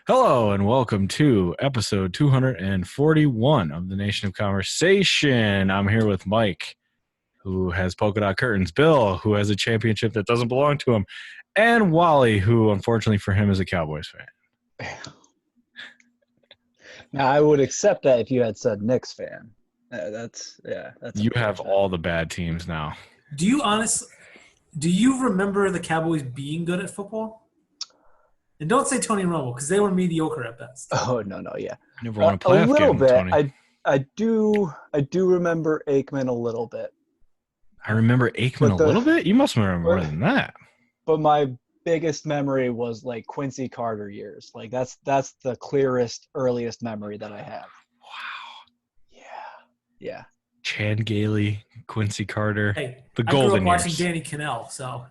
Hello and welcome to episode 241 of the Nation of Conversation. I'm here with Mike, who has polka dot curtains, Bill, who has a championship that doesn't belong to him, and Wally, who unfortunately for him is a Cowboys fan. Now, I would accept that if you had said Knicks fan. That's you have all the bad teams now. Do you remember the Cowboys being good at football? And don't say Tony Romo, because they were mediocre at best. Oh no, yeah. Never won a playoff a little game, bit. Tony. I do remember Aikman a little bit. I remember Aikman a little bit? You must remember more than that. But my biggest memory was like Quincy Carter years. Like that's the clearest, earliest memory that I have. Wow. Yeah. Chan Gailey, Quincy Carter, Hey, the golden I grew up watching years. Danny Cannell, so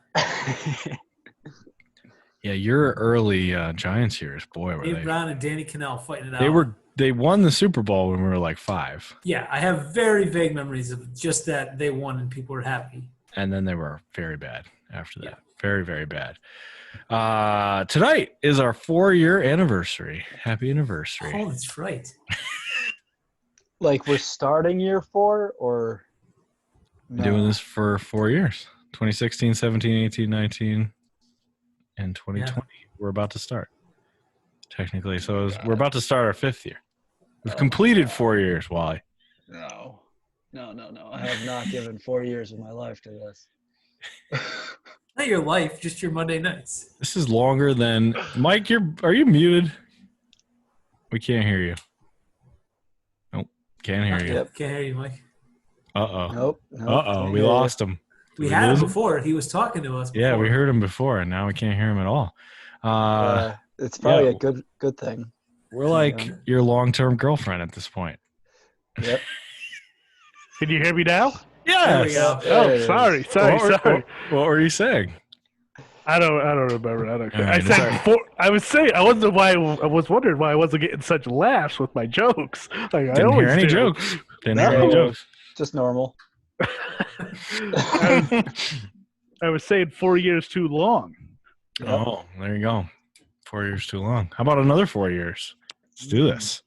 Yeah, your early Giants years, boy, were Dave they. Brown and Danny Cannell fighting it out. They won the Super Bowl when we were like 5. Yeah, I have very vague memories of just that they won and people were happy. And then they were very bad after that. Yeah. Very, very bad. Tonight is our 4-year anniversary. Happy anniversary. Oh, that's right. Like we're starting year 4 or no? Doing this for 4 years. 2016, 17, 18, 19, and 2020. Yeah. We're about to start. Technically. So we're about to start our 5th year. We've completed 4 years, Wally. No. I have not given 4 years of my life to this. Not your life, just your Monday nights. This is longer than Mike. Are you muted? We can't hear you. Nope, can't hear you. Yep. Can't hear you, Mike. Nope. We lost him. We had him before. He was talking to us before. Yeah, we heard him before, and now we can't hear him at all. It's probably a good thing. We're like your long-term girlfriend at this point. Yep. Can you hear me now? Yes. Oh, sorry. What were you saying? I don't remember. I don't care. Right, I said before. I was wondering why I wasn't getting such laughs with my jokes. Like Didn't I always hear any do. jokes. Didn't hear any jokes. Just normal. I was saying 4 years too long. Oh, there you go. 4 years too long. How about another 4 years? Let's do this.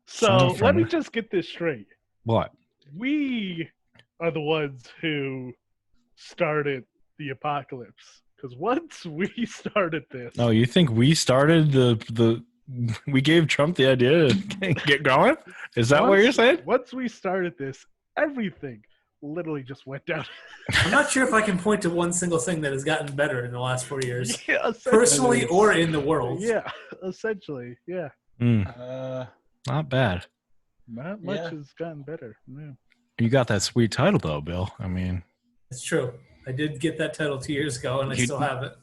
So let me just get this straight. What? We are the ones who started the apocalypse. Because once we started this... Oh, you think we started we gave Trump the idea to get going? Is that what you're saying? Once we started this, everything literally just went down. I'm not sure if I can point to one single thing that has gotten better in the last 4 years. Yeah, personally or in the world. Yeah, essentially, yeah. Not bad. Not much has gotten better. Yeah. You got that sweet title, though, Bill. I mean... It's true. I did get that title 2 years ago, and I still have it.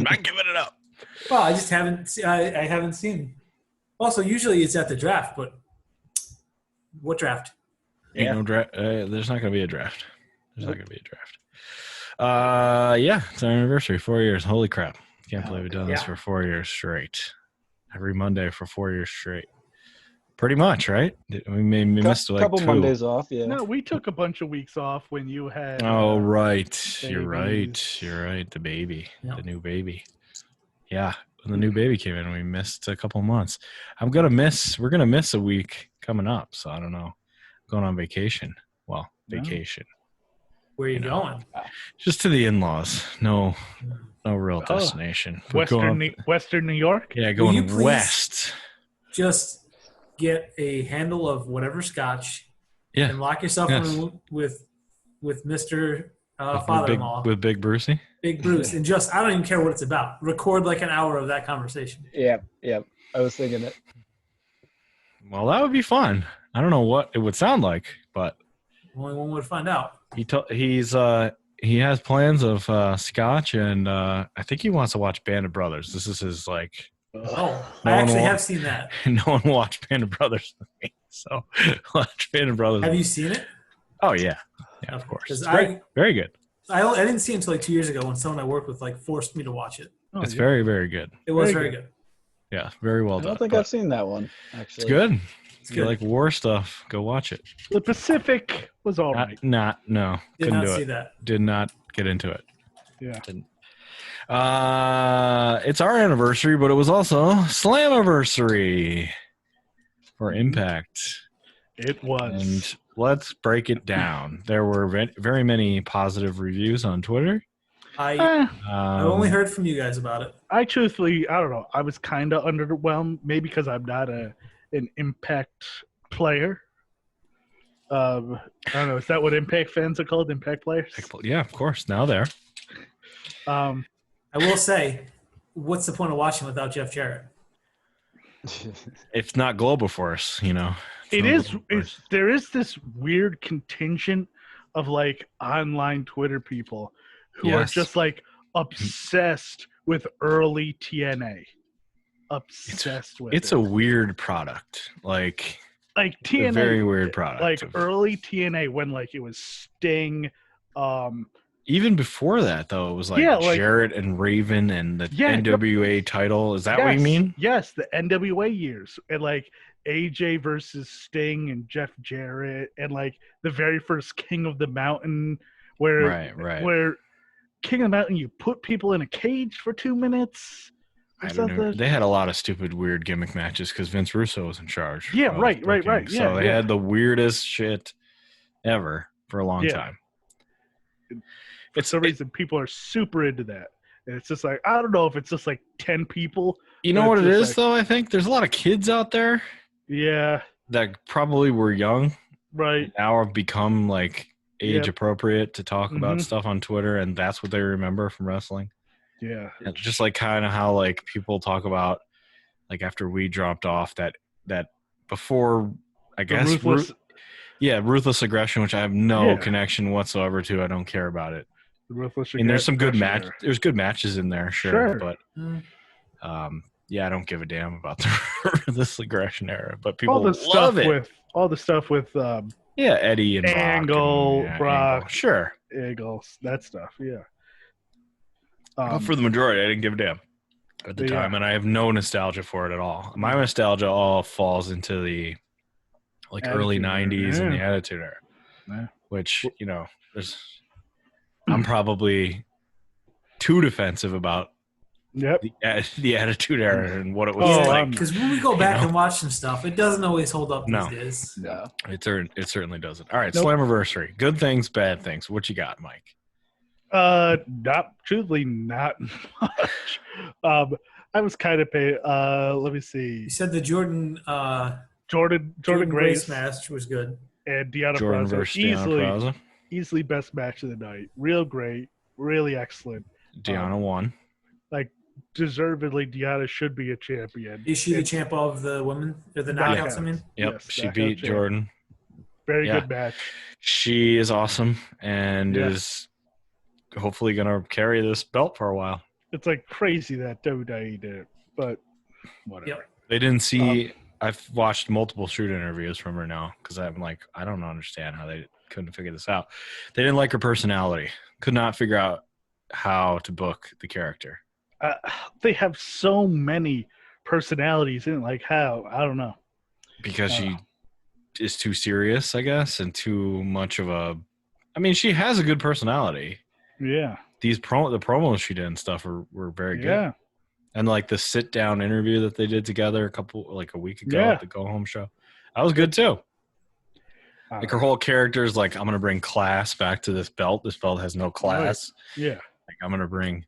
Not giving it up. Well, I just haven't. I haven't seen. Also, usually it's at the draft, but what draft? Ain't no draft. There's not going to be a draft. There's not going to be a draft. Yeah, it's our anniversary. 4 years. Holy crap! Can't believe we've done this for 4 years straight. Every Monday for 4 years straight. Pretty much, right? We missed like 2 Mondays off. Yeah. No, we took a bunch of weeks off when you had. Oh, right. Babies. You're right. The baby, the new baby. Yeah, when the new baby came in, we missed a couple months. We're gonna miss a week coming up. So I don't know. I'm going on vacation. Well, vacation. Where are you going? Just to the in-laws. No real destination. Western New York. Yeah, going west. Just get a handle of whatever scotch, and lock yourself in a room with Mr. Father-in-law. With Big Brucey? Big Bruce. And just, I don't even care what it's about. Record like an hour of that conversation. Yeah. I was thinking it. Well, that would be fun. I don't know what it would sound like, but... Only one would find out. He has plans of scotch, and I think he wants to watch Band of Brothers. This is his, like... I actually have seen that. No one watched Band of Brothers with me, so watch Band of Brothers. Have you seen it? Oh yeah, of course. It's very good. I didn't see it until like 2 years ago when someone I worked with forced me to watch it. It's very, very good. It was very good. Yeah, very well done. I don't think I've seen that one, actually. It's good. If you like war stuff, go watch it. The Pacific was all right. No. Did couldn't not do see it. that. Did not get into it. Yeah. Didn't. It's our anniversary, but it was also Slammiversary for Impact. It was. And let's break it down. There were very many positive reviews on Twitter. I only heard from you guys about it. I truthfully, I don't know. I was kind of underwhelmed, maybe because I'm not an Impact player. I don't know. Is that what Impact fans are called? Impact players? Yeah, of course. Now they're. I will say, what's the point of watching without Jeff Jarrett? It's not Global Force, you know. There is this weird contingent of like online Twitter people who are just like obsessed with early TNA. Obsessed with it. It's a weird product. Like TNA, a very weird product. Like early TNA when like it was Sting. Even before that, though, it was like Jarrett and Raven and the NWA title. Is that what you mean? Yes, the NWA years. And like AJ versus Sting and Jeff Jarrett and like the very first King of the Mountain where King of the Mountain, you put people in a cage for 2 minutes. I don't know. They had a lot of stupid, weird gimmick matches because Vince Russo was in charge. Yeah, right. So they had the weirdest shit ever for a long time. For some reason, people are super into that. And it's just like, I don't know if it's just like 10 people. You know what it is, though, I think? There's a lot of kids out there. Yeah. That probably were young. Right. Now have become like age appropriate to talk about stuff on Twitter, and that's what they remember from wrestling. Yeah. And just like kind of how like people talk about like after we dropped off that before, I guess, ruthless aggression, which I have no connection whatsoever to. I don't care about it. And there's some good there's good matches in there, sure. But I don't give a damn about the ruthless aggression era. But people love it. All the stuff with Eddie and Brock, sure, Angle, that stuff, for the majority, I didn't give a damn at the time, and I have no nostalgia for it at all. My nostalgia all falls into the like early '90s and the Attitude Era, which I'm probably too defensive about the Attitude Era and what it was like. Because when we go back and watch some stuff, it doesn't always hold up these days. No, it certainly doesn't. All right, Slammiversary. Good things, bad things. What you got, Mike? Truthfully, not much. I was kind of let me see. You said the Jordan Grace match was good, and Deanna Jordan Praza, versus Deanna Praza. Easily best match of the night. Real great, really excellent. Deanna won. Like deservedly, Deanna should be a champion. Is she the champ of the women or the knockouts? I mean, yep, yes, she beat Jordan. Very good match. She is awesome and is hopefully gonna carry this belt for a while. It's like crazy that WWE did it, but whatever. Yep. They didn't see. I've watched multiple shoot interviews from her now because I'm like, I don't understand how they couldn't figure this out. They didn't like her personality. Could not figure out how to book the character. They have so many personalities in it. Like how? I don't know. Because she is too serious, I guess, and too much of a. I mean, she has a good personality. Yeah. The promos she did and stuff were very good. Yeah. And like the sit down interview that they did together a week ago at the Go Home show, that was good too. Like her whole character is like, I'm gonna bring class back to this belt. This belt has no class. Yeah. Like I'm gonna bring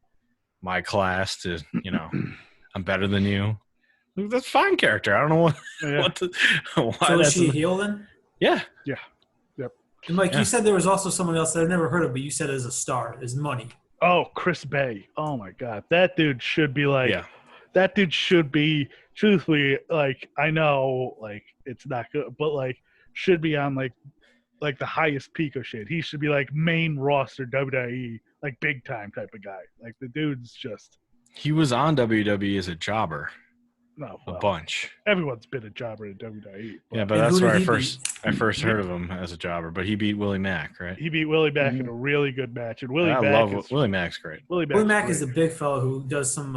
my class to, I'm better than you. That's fine character. I don't know why. So is she a heel then? Yeah. Yeah. Yep. And Mike, you said there was also someone else that I've never heard of, but you said as a star, is Money. Oh, Chris Bay. Oh my God. That dude should be like, that dude should be, truthfully, like, I know, like, it's not good, but like, should be on like the highest peak of shit. He should be like main roster WWE, like big time type of guy. Like the dude's just. He was on WWE as a jobber. No, a bunch. Everyone's been a jobber at WWE. Yeah, but that's where I first heard of him as a jobber. But he beat Willie Mack, right? He beat Willie Mack in a really good match, and Willie Mack's great. Willie Mack is a big fellow who does some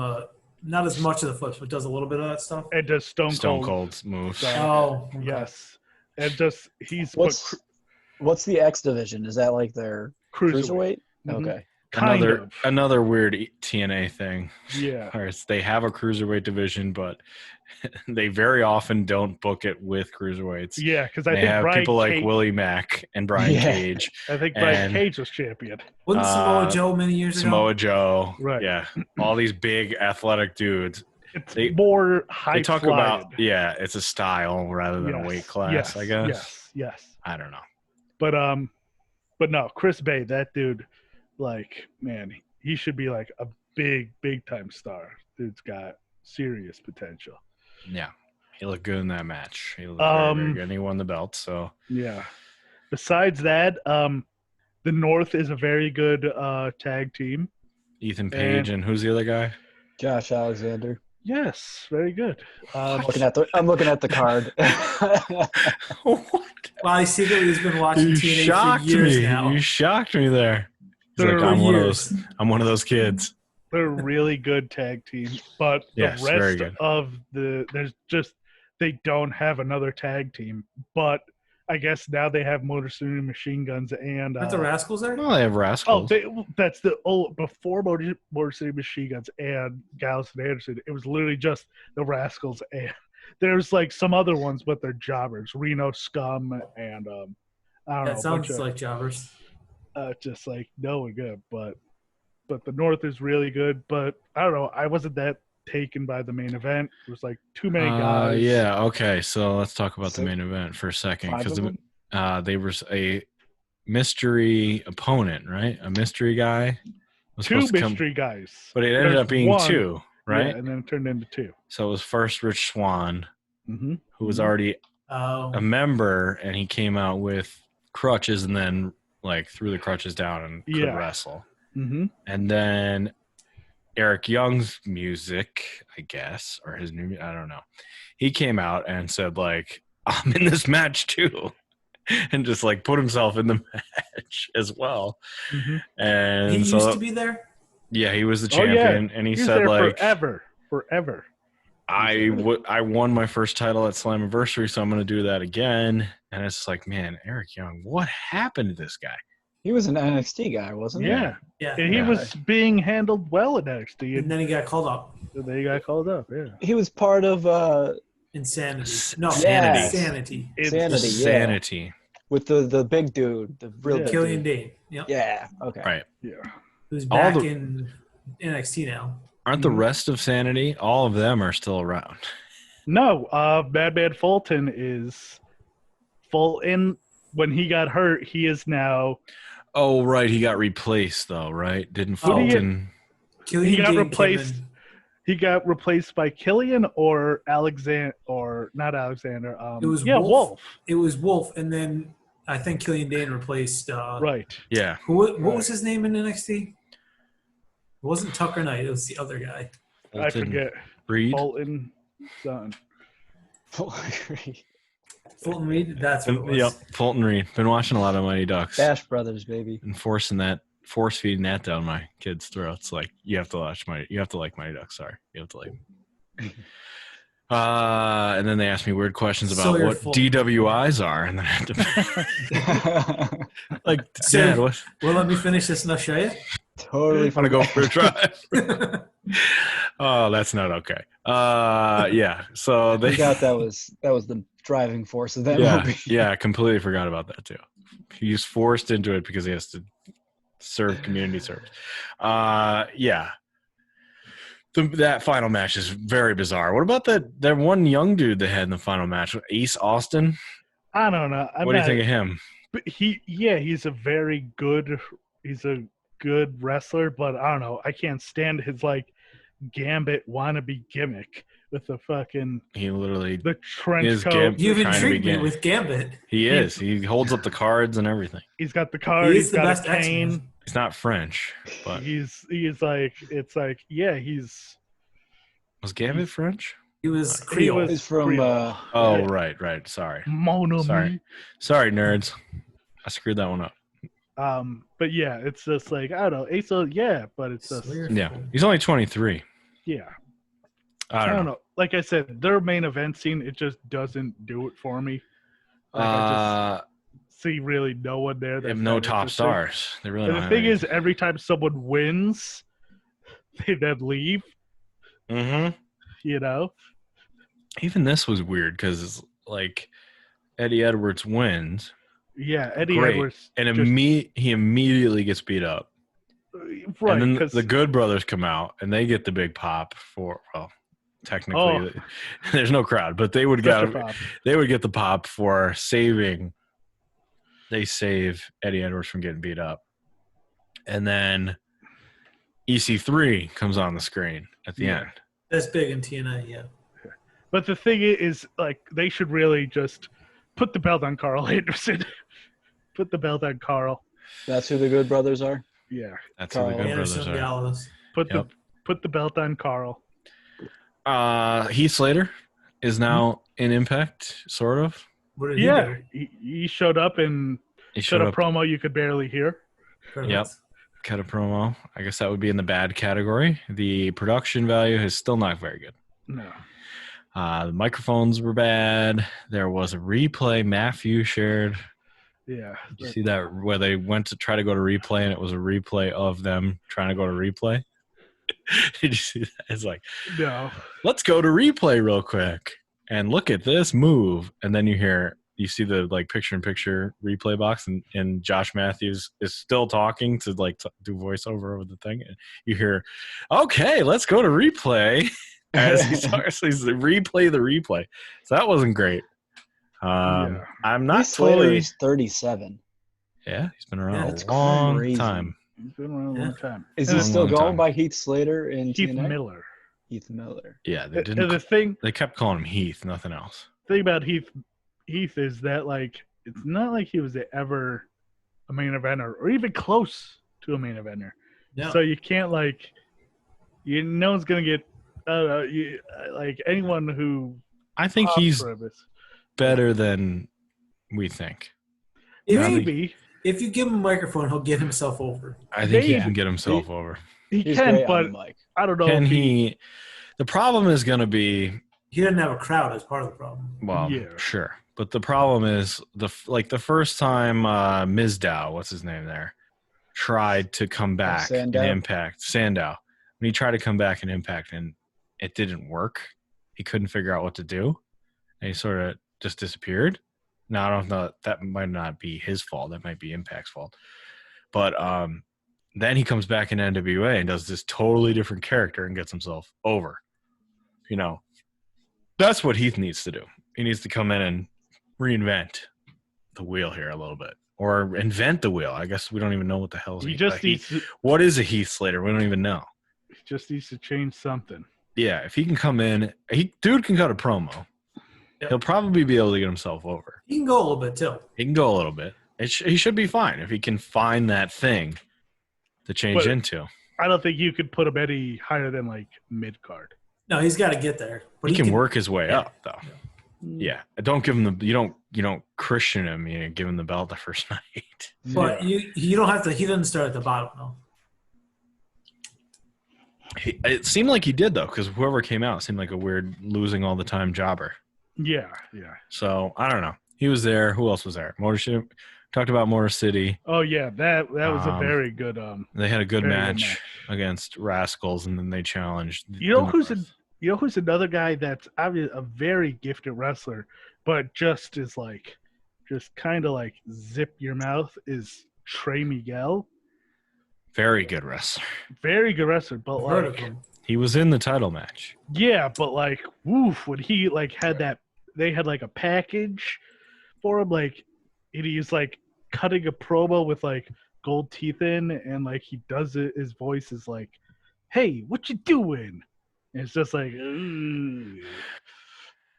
not as much of the flips, but does a little bit of that stuff. And does Stone Cold's moves. Okay. Yes, and just he's what's the X division? Is that like their cruiserweight? Mm-hmm. Okay. Another weird TNA thing. Yeah. They have a cruiserweight division, but they very often don't book it with cruiserweights. Yeah, because I think have Brian people Cage, like Willie Mack and Brian Cage. I think Brian Cage was champion. Wasn't Samoa Joe many years ago? Samoa Joe. Right. Yeah. All these big athletic dudes. It's more high They talk flying. about, it's a style rather than a weight class, I guess. Yes. I don't know. But no, Chris Bay, that dude, like, man, he should be like a big time star. Dude's got serious potential. Yeah. He looked good in that match. He looked very good, and he won the belt, so. Yeah. Besides that, the North is a very good tag team. Ethan Page and who's the other guy? Josh Alexander. Yes, very good. I'm looking at the card. Well, I see that he's been watching TNA for years now. You shocked me there. I'm one of those kids. They're a really good tag team, but the rest of they don't have another tag team. But I guess now they have Motor City Machine Guns and the Rascals there. No, they have Rascals. That's before Motor City Machine Guns and Gallus and Anderson. It was literally just the Rascals, and there's like some other ones, but they're jobbers. Reno Scum and I don't know. That sounds like jobbers. Just like no good, but the North is really good. But I don't know. I wasn't that taken by the main event. It was like too many guys. Yeah. Okay. So let's talk about the main event for a second, because they were a mystery opponent, right? A mystery guy. Two mystery guys, but it ended up being two, right? Yeah, and then it turned into two. So it was first Rich Swann, who was already a member, and he came out with crutches, and then like threw the crutches down and could wrestle. And then Eric Young's music, I guess, or his new, I don't know. He came out and said, like, I'm in this match too. And just like put himself in the match as well. And he used to be there? Yeah, he was the champion. And he said, like, forever. I won my first title at Slammiversary, so I'm going to do that again. And it's like, man, Eric Young, what happened to this guy? He was an NXT guy, wasn't he? Yeah. And he was being handled well in NXT. And then he got called up. Yeah. He was part of Insanity. No, Sanity. Sanity. With the big dude, the real big Killian dude. Dane. Yep. Yeah. Okay. Right. Yeah. Who's back in NXT now. Aren't the rest of Sanity, all of them are still around? No. Madman Fulton is Fulton. When he got hurt, he is now. Oh, right. He got replaced, though, right? Didn't Fulton? He got replaced. He got replaced by Killian or Alexander, or not Alexander. It was Wolf. It was Wolf, and then I think Killian Dane replaced. Right. Yeah. What was his name in NXT? It wasn't Tucker Knight. It was the other guy. I forget. Reed. Fulton son. Fulton Reed. That's what it was. Yep. Fulton Reed. Been watching a lot of Mighty Ducks. Bash Brothers, baby. And force feeding that down my kids' throats. Like, you have to like Mighty Ducks. Sorry, you have to like. And then they asked me weird questions about what DWIs are, and then I had to like, Dad, what? Well, let me finish this and I'll show you. Totally want to go for a drive. Oh, that's not okay. Yeah. So I forgot that was the driving force of that movie. Yeah, I completely forgot about that too. He's forced into it because he has to serve community service. Yeah. That final match is very bizarre. What about that one young dude they had in the final match, Ace Austin? I don't know. What do you think of him? But he's a good wrestler, but I don't know. I can't stand his like Gambit wannabe gimmick with the fucking the trench coat. You've intrigued me with Gambit. He is. He holds up the cards and everything. He's got the card. He's got a cane. X-Man. He's not French, but he's like, it's like, yeah, he's. Was Gambit French? He was Creole. He was from. Oh, right. Sorry. Sorry, nerds. I screwed that one up. But yeah, it's just like, I don't know. Asa, yeah, but it's just. Yeah, he's only 23. Yeah. I don't know. Like I said, their main event scene, it just doesn't do it for me. see really no one there. They have no top stars. They really don't. And the thing is, every time someone wins, they then leave. Mm-hmm. You know? Even this was weird because, like, Eddie Edwards wins. Yeah, Eddie Edwards. And he immediately gets beat up. Right. And then the Good Brothers come out, and they get the big pop for, well, technically, there's no crowd, but they would get the pop for saving. They save Eddie Edwards from getting beat up. And then EC3 comes on the screen at the end. That's big in TNA, yeah. But the thing is, like, they should really just put the belt on Carl Anderson. Put the belt on Carl. That's who the Good Brothers are? Yeah. That's Carl who the Good Anderson Brothers are. Put the belt on Carl. Heath Slater is now in Impact, sort of. What did he do? He showed up and cut a promo you could barely hear. Yep. Cut a promo. I guess that would be in the bad category. The production value is still not very good. No. The microphones were bad. There was a replay Matthew shared. Yeah. You see that where they went to try to go to replay and it was a replay of them trying to go to replay? Did you see that? It's like, no. Let's go to replay real quick and look at this move. And then you see the like picture-in-picture replay box and Josh Matthews is still talking to like do voiceover over the thing. And you hear, okay, let's go to replay. As he's replay the replay. So that wasn't great. I'm not totally. He's 37. Yeah, he's been around a long time. He's been around a long time. Is he still going by Heath Slater in Heath TNA? Miller? Heath Miller. Yeah, they didn't. They kept calling him Heath, nothing else. The thing about Heath is that like it's not like he was ever a main eventer or even close to a main eventer. No. So you can't like, no one's gonna get. Like anyone who I think he's better than we think. Maybe if you give him a microphone, he'll get himself over. I think he can get himself over. He's can, but I don't know. Can he? The problem is going to be he doesn't have a crowd as part of the problem. Well, yeah, sure, but the problem is the first time Mizdow, what's his name there, tried to come back in Impact. Sandow. When he tried to come back in Impact and it didn't work. He couldn't figure out what to do. And he sort of just disappeared. Now, I don't know. That might not be his fault. That might be Impact's fault. But then he comes back in NWA and does this totally different character and gets himself over. You know, that's what Heath needs to do. He needs to come in and reinvent the wheel here a little bit. Or invent the wheel. I guess we don't even know what the hell what is a Heath Slater? We don't even know. He just needs to change something. Yeah, if he can come in, dude can cut a promo. Yep. He'll probably be able to get himself over. He can go a little bit, too. He can go a little bit. He should be fine if he can find that thing to change into. I don't think you could put him any higher than, like, mid-card. No, he's got to get there. But he can work his way up, though. Yeah. Don't give him you don't Christian him, give him the belt the first night. But you don't have to, he doesn't start at the bottom, though. It seemed like he did, though, because whoever came out seemed like a weird losing all the time jobber. Yeah. So, I don't know. He was there. Who else was there? Talked about Motor City. Oh, yeah. That was a very good they had a good match against Rascals, and then they challenged. You know who's another guy that's obviously a very gifted wrestler, but just is like, just kind of like zip your mouth is Trey Miguel. Very good wrestler. Very good wrestler, but like he was in the title match. Yeah, but like, woof, when he like had that, they had like a package for him, like, and he's like cutting a promo with like gold teeth in, and like he does it. His voice is like, "Hey, what you doing?" And it's just like, I don't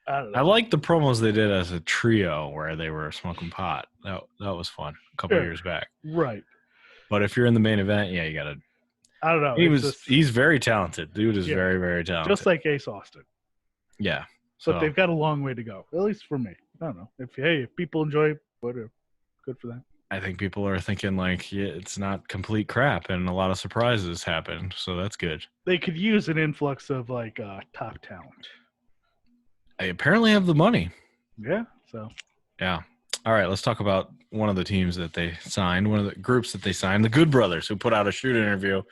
know. I like the promos they did as a trio where they were smoking pot. That was fun a couple of years back. Right. But if you're in the main event, yeah, you got to. I don't know. He's very talented. Dude is very, very talented. Just like Ace Austin. Yeah. But they've got a long way to go, at least for me. I don't know. If people enjoy it, whatever, good for them. I think people are thinking like, it's not complete crap, and a lot of surprises happened, so that's good. They could use an influx of like top talent. They apparently have the money. Yeah. So. Yeah. All right, let's talk about one of the teams that they signed, one of the groups that they signed, the Good Brothers, who put out a shoot interview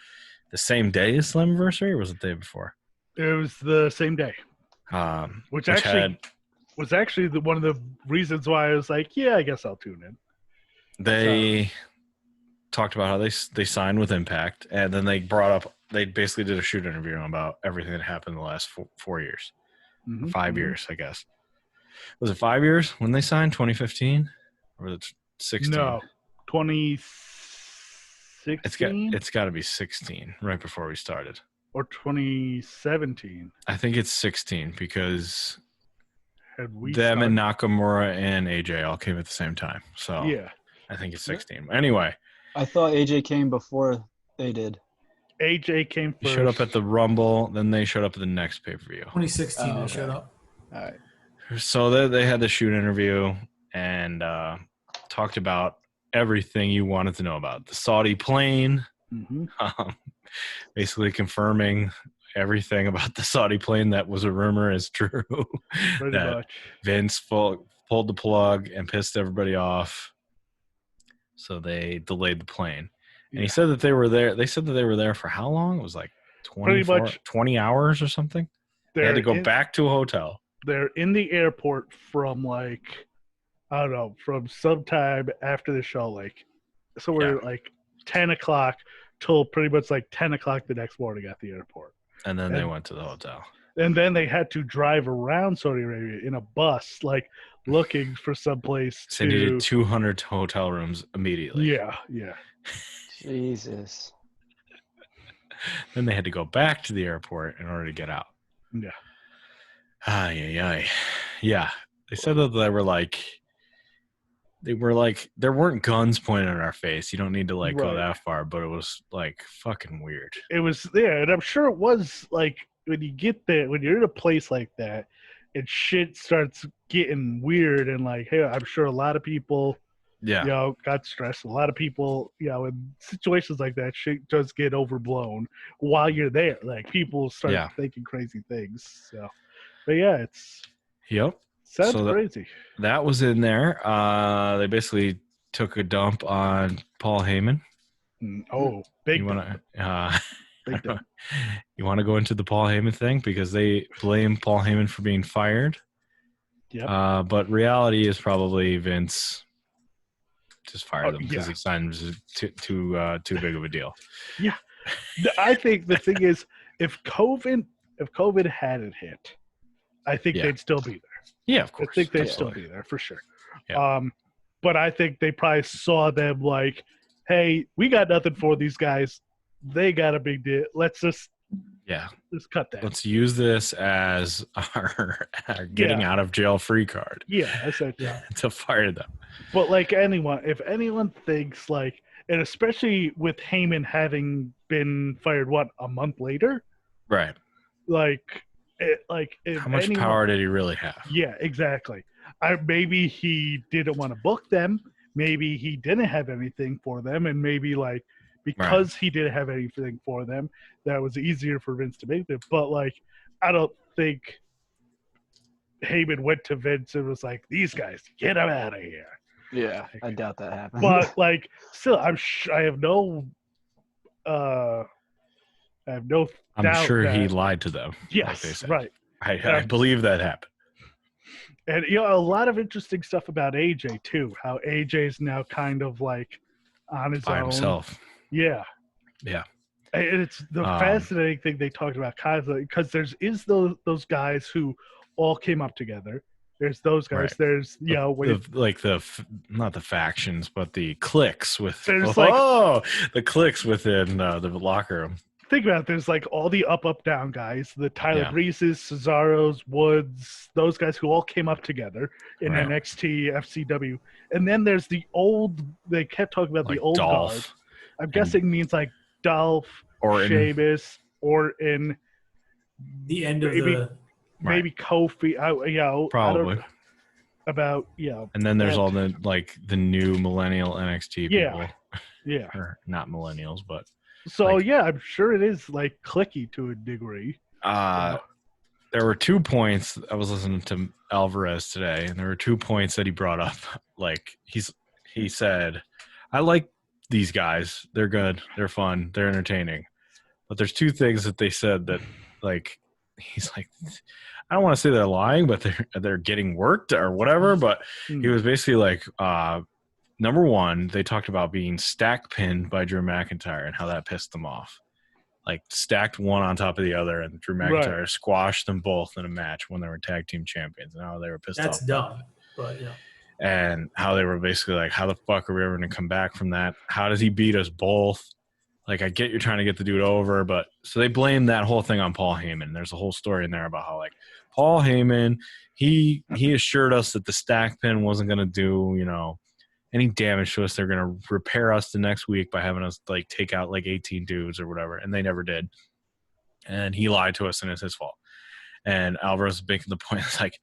the same day as Slammiversary, or was it the day before? It was the same day. Which actually was one of the reasons why I was like, yeah, I guess I'll tune in. They talked about how they signed with Impact, and then they basically did a shoot interview about everything that happened in the last 4 years. 5 years, I guess. Was it 5 years when they signed? 2015 or was it 16? No, 2016. It's got to be 16, right before we started, or 2017. I think it's 16 because and Nakamura and AJ all came at the same time. So yeah, I think it's 16. Anyway, I thought AJ came before they did. AJ came first. He showed up at the Rumble, then they showed up at the next pay-per-view. 2016 they showed up. All right. So they had the shoot interview and talked about everything you wanted to know about the Saudi plane, basically confirming everything about the Saudi plane that was a rumor is true. Pretty much. Vince pulled the plug and pissed everybody off, so they delayed the plane. And he said that they were there. They said that they were there for how long? It was like 20 hours or something. They had to go back to a hotel. They're in the airport from from sometime after the show, somewhere like 10 o'clock till pretty much like 10 o'clock the next morning at the airport. And then they went to the hotel. And then they had to drive around Saudi Arabia in a bus, looking for someplace They needed 200 hotel rooms immediately. Yeah. Jesus. Then they had to go back to the airport in order to get out. Yeah. Yeah. They said that there weren't guns pointed at our face. You don't need to go that far, but it was fucking weird. It was there, and I'm sure it was when you get there, when you're in a place like that, and shit starts getting weird, and hey, I'm sure a lot of people, got stressed. A lot of people, in situations like that, shit does get overblown while you're there. People start thinking crazy things. So, but yeah, sounds crazy. That was in there. They basically took a dump on Paul Heyman. Big you dump. You want to go into the Paul Heyman thing because they blame Paul Heyman for being fired. Yep. But reality is probably Vince just fired them because he signed too big of a deal. Yeah, I think the thing is, if COVID hadn't hit, I think they'd still be there. Yeah, of course. I think they'd still be there for sure. Yeah. But I think they probably saw them hey, we got nothing for these guys. They got a big deal. Let's just cut that. Let's use this as our getting out of jail free card. Yeah, essentially. To fire them. But if anyone thinks and especially with Heyman having been fired, a month later? Right. If how much power did he really have? Yeah, exactly. Maybe he didn't want to book them. Maybe he didn't have anything for them, and maybe because he didn't have anything for them, that was easier for Vince to make them. But I don't think Heyman went to Vince and was like, "These guys, get them out of here." Yeah, I doubt that happened. But still, I have no. I'm sure he lied to them. Yes, right. I believe that happened. And a lot of interesting stuff about AJ too. How AJ's now kind of on his by own. Himself. Yeah. Yeah. And it's the fascinating thing they talked about constantly because there's those guys who all came up together. There's those guys. Right. There's not the factions, but the cliques the cliques within the locker room. Think about it. There's all the up, down guys, the Tyler Breezes, Cesaros, Woods, those guys who all came up together in NXT, FCW. And then there's the old, they kept talking about the old Dolph guard. I'm guessing means Dolph, Orton. Sheamus, Orton. The end of maybe Kofi. Probably. And then there's all the new millennial NXT people. Yeah. Or not millennials, but. So I'm sure it is clicky to a degree. there were 2 points. I was listening to Alvarez today, and there were 2 points that he brought up. Like he said, I like these guys. They're good. They're fun. They're entertaining. But there's 2 things that they said that, like, he's like, I don't want to say they're lying, but they're getting worked or whatever. But he was basically like, number one, they talked about being stack pinned by Drew McIntyre and how that pissed them off. Like stacked one on top of the other, and Drew McIntyre squashed them both in a match when they were tag team champions, and how they were pissed off. That's dumb, but yeah. And how they were basically like, how the fuck are we ever going to come back from that? How does he beat us both? Like, I get you're trying to get the dude over, but so they blame that whole thing on Paul Heyman. There's a whole story in there about how, like, Paul Heyman, he assured us that the stack pin wasn't going to do, you know, any damage to us. They're going to repair us the next week by having us, like, take out, like, 18 dudes or whatever, and they never did. And he lied to us, and it's his fault. And Alvarez is making the point, it's like,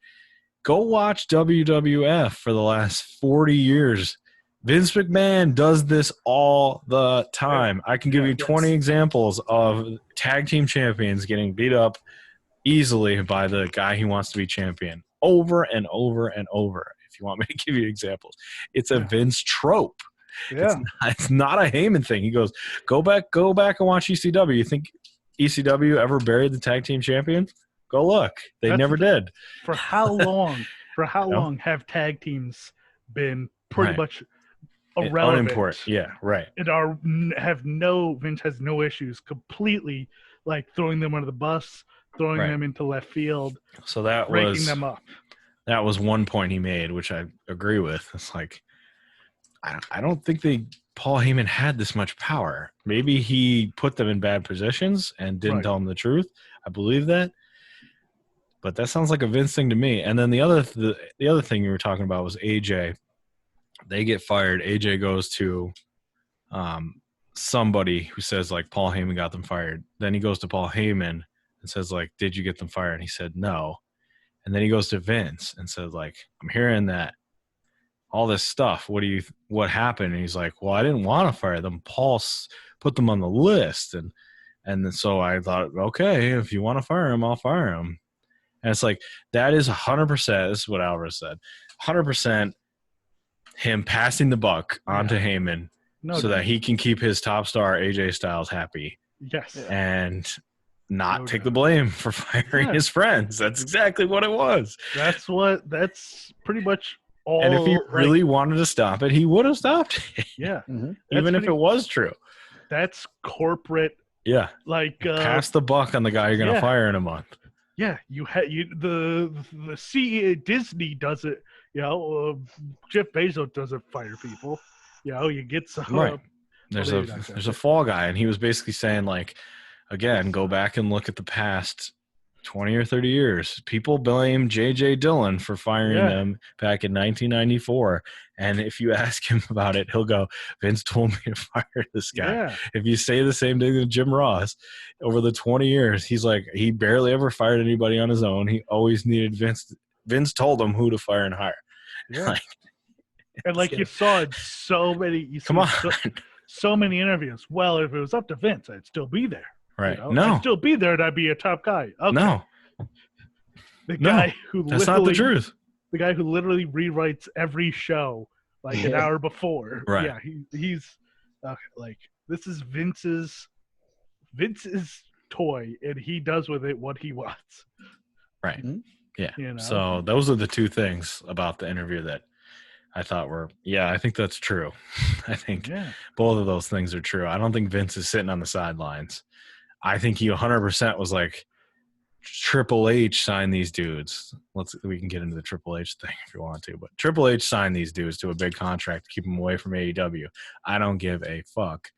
go watch WWF for the last 40 years. Vince McMahon does this all the time. I can give you 20 examples of tag team champions getting beat up easily by the guy he wants to be champion over and over and over. If you want me to give you examples, it's a Vince trope. Yeah. It's not a Heyman thing. He goes, go back and watch ECW. You think ECW ever buried the tag team champion? Go look. They never did. For how long? Long have tag teams been pretty much irrelevant? Unimportant. Yeah, right. Vince has no issues completely, like throwing them under the bus, throwing them into left field. So that breaking them up. That was one point he made, which I agree with. It's like, I don't think Paul Heyman had this much power. Maybe he put them in bad positions and didn't tell them the truth. I believe that. But that sounds like a Vince thing to me. And then the other thing you were talking about was AJ. They get fired. AJ goes to somebody who says, like, Paul Heyman got them fired. Then he goes to Paul Heyman and says, like, did you get them fired? And he said, no. And then he goes to Vince and says, like, I'm hearing that all this stuff. What happened? And he's like, well, I didn't want to fire them. Paul put them on the list. And then so I thought, okay, if you want to fire him, I'll fire him. And it's like, that is 100%, this is what Alvarez said, 100% him passing the buck onto Heyman so that he can keep his top star, AJ Styles, happy. Yes. And not take the blame for firing his friends. That's exactly what it was. That's pretty much all. And if he really wanted to stop it, he would have stopped it. Yeah. Even if it was true. That's corporate. Yeah. Like pass the buck on the guy you're going to fire in a month. Yeah, the CEO Disney does it. You know, Jeff Bezos doesn't fire people. You know, you get some. Right. There's a fall guy, and he was basically saying, like, again, go back and look at the past 20 or 30 years. People blame J.J. Dillon for firing them back in 1994. And if you ask him about it, he'll go, Vince told me to fire this guy. Yeah. If you say the same thing to Jim Ross, over the 20 years, he's like, he barely ever fired anybody on his own. He always needed Vince. Vince told him who to fire and hire. Yeah. And like you saw in so many, so many interviews. Well, if it was up to Vince, I'd still be there. Right. You know? No. I'd still be there and I'd be a top guy. Okay. No. Guy who that's not the truth. The guy who literally rewrites every show like an hour before. Right. Yeah, he's like, this is Vince's toy, and he does with it what he wants. Right. Mm-hmm. Yeah. You know? So those are the 2 things about the interview that I thought were, I think that's true. I think both of those things are true. I don't think Vince is sitting on the sidelines. I think he 100% was like, Triple H signed these dudes. We can get into the Triple H thing if you want to, but Triple H signed these dudes to a big contract to keep them away from AEW. I don't give a fuck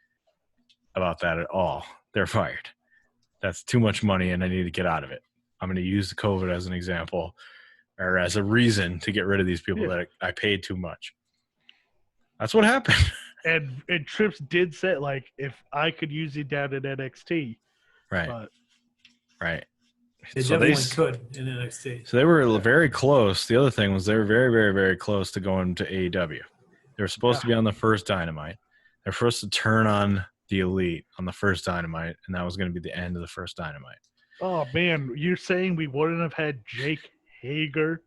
about that at all. They're fired. That's too much money, and I need to get out of it. I'm going to use the COVID as an example, or as a reason to get rid of these people that I paid too much. That's what happened. And Trips did say, like, if I could use you down at NXT. Right. But, right. They definitely could in NXT. So they were very close. The other thing was they were very, very, very close to going to AEW. They were supposed to be on the first Dynamite. They were supposed to turn on the Elite on the first Dynamite, and that was going to be the end of the first Dynamite. Oh man, you're saying we wouldn't have had Jake Hager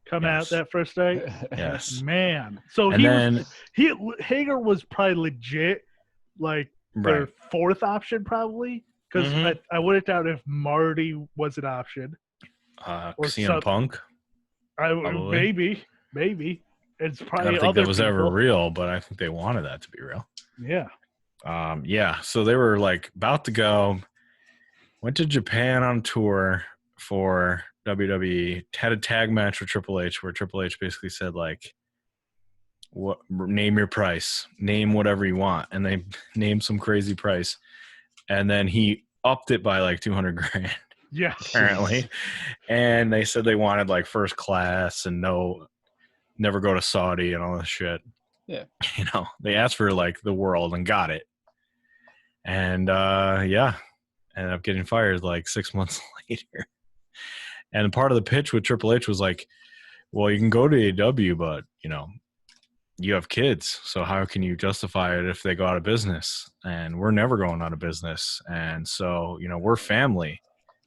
come out that first night? Yes. Man. So Hager was probably legit, like their fourth option probably, because I wouldn't doubt if Marty was an option. Or CM Punk. Maybe. It's probably I don't think that was ever real, but I think they wanted that to be real. Yeah. So they were like about to go, went to Japan on tour for WWE, had a tag match with Triple H where Triple H basically said like, "What? Name your price, name whatever you want," and they named some crazy price, and then he upped it by like $200,000. Yeah, apparently, and they said they wanted like first class and never go to Saudi and all this shit. Yeah, they asked for like the world and got it, and ended up getting fired like 6 months later. And part of the pitch with Triple H was like, well, you can go to AEW, but you have kids, so how can you justify it if they go out of business? And we're never going out of business, and so we're family.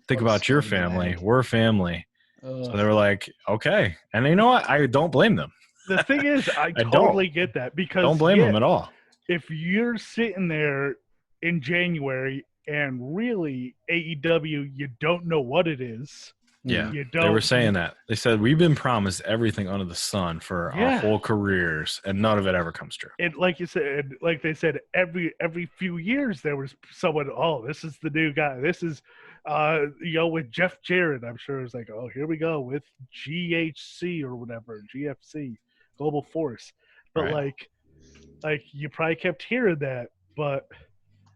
Think about your family. We're family. So they were like, okay. And you know what? I don't blame them. The thing is, I totally get that, because don't blame them at all. If you're sitting there in January and really AEW, you don't know what it is. Yeah, they were saying that. They said, we've been promised everything under the sun for our whole careers, and none of it ever comes true. And like you said, like they said, every few years there was someone, this is the new guy. This is, with Jeff Jarrett, I'm sure it's like, here we go with GHC or whatever, GFC, Global Force. But like you probably kept hearing that, but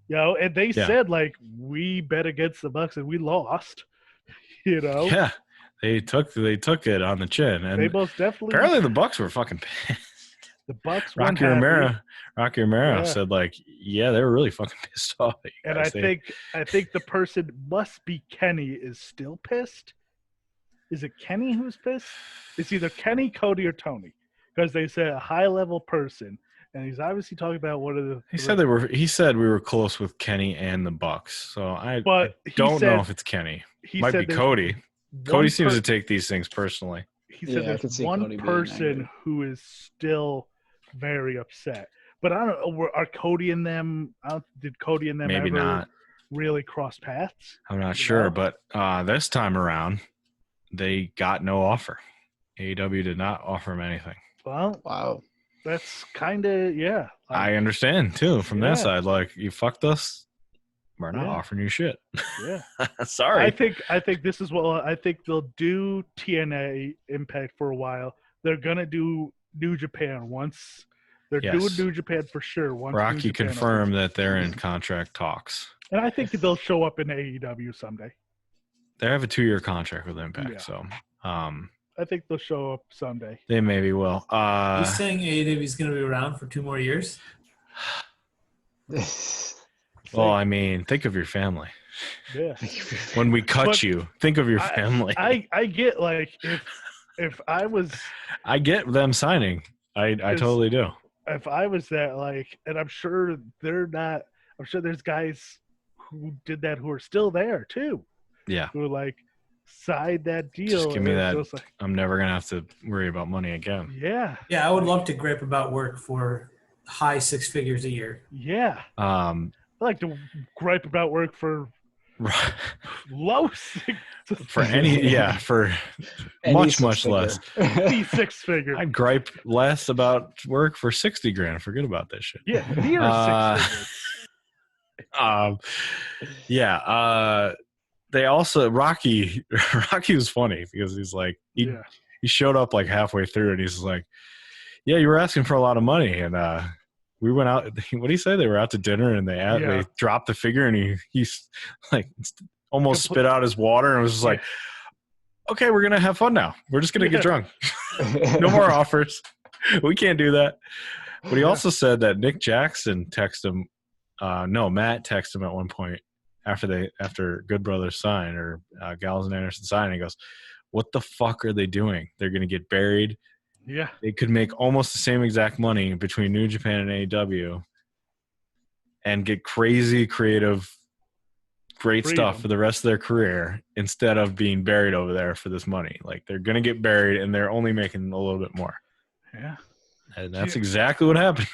and they said like, we bet against the Bucks and we lost. Yeah, they took it on the chin, and they most definitely. Apparently, the Bucks were fucking pissed. The Bucks. Rocky Romero said, like, they were really fucking pissed off. And I think the person must be Kenny is still pissed. Is it Kenny who's pissed? It's either Kenny, Cody, or Tony, because they said a high level person. And he's obviously talking about one of the. He said we were close with Kenny and the Bucks. So I don't know if it's Kenny. Might be Cody. Cody seems to take these things personally. He said there's one person who is still very upset. But I don't know. Are Cody and them? Did Cody and them maybe ever not really cross paths? I'm not sure. But this time around, they got no offer. AEW did not offer him anything. Well, wow. That's kind of, I understand, too, from that side. Like, you fucked us. We're not offering you shit. Yeah. Sorry. I think this is what I think they'll do TNA Impact for a while. They're going to do New Japan once. They're doing New Japan for sure. Once Rocky confirmed that they're in contract talks. And I think they'll show up in AEW someday. They have a 2-year contract with Impact, so I think they'll show up someday. They maybe will. You're saying AEW is going to be around for 2 more years? Well, I mean, think of your family. Yeah. When we cut you, think of your family. I get, like, if I was... I get them signing. I totally do. If I was that, like, and I'm sure they're not... I'm sure there's guys who did that who are still there, too. Yeah. Who are like... Side that deal. Just give me that. I'm never gonna have to worry about money again. Yeah. Yeah, I would love to gripe about work for high 6 figures a year. Yeah. I like to gripe about work for low for much less. Any 6 figure. I'd gripe less about work for $60,000. Forget about this shit. Yeah, near 6 figures. They also Rocky was funny because he's like he showed up like halfway through and he's like, yeah, you were asking for a lot of money, and we went out. What did he say? They were out to dinner and they dropped the figure and he's like almost spit out his water and was just like, okay, we're gonna have fun now. We're just gonna get drunk. No more offers. We can't do that. But he also said that Nick Jackson texted him. Matt texted him at one point. After Good Brothers sign or Gallows and Anderson sign, he goes, what the fuck are they doing? They're going to get buried. Yeah. They could make almost the same exact money between New Japan and AEW and get crazy creative great stuff for the rest of their career instead of being buried over there for this money. Like, they're going to get buried and they're only making a little bit more. Yeah. And that's exactly what happened.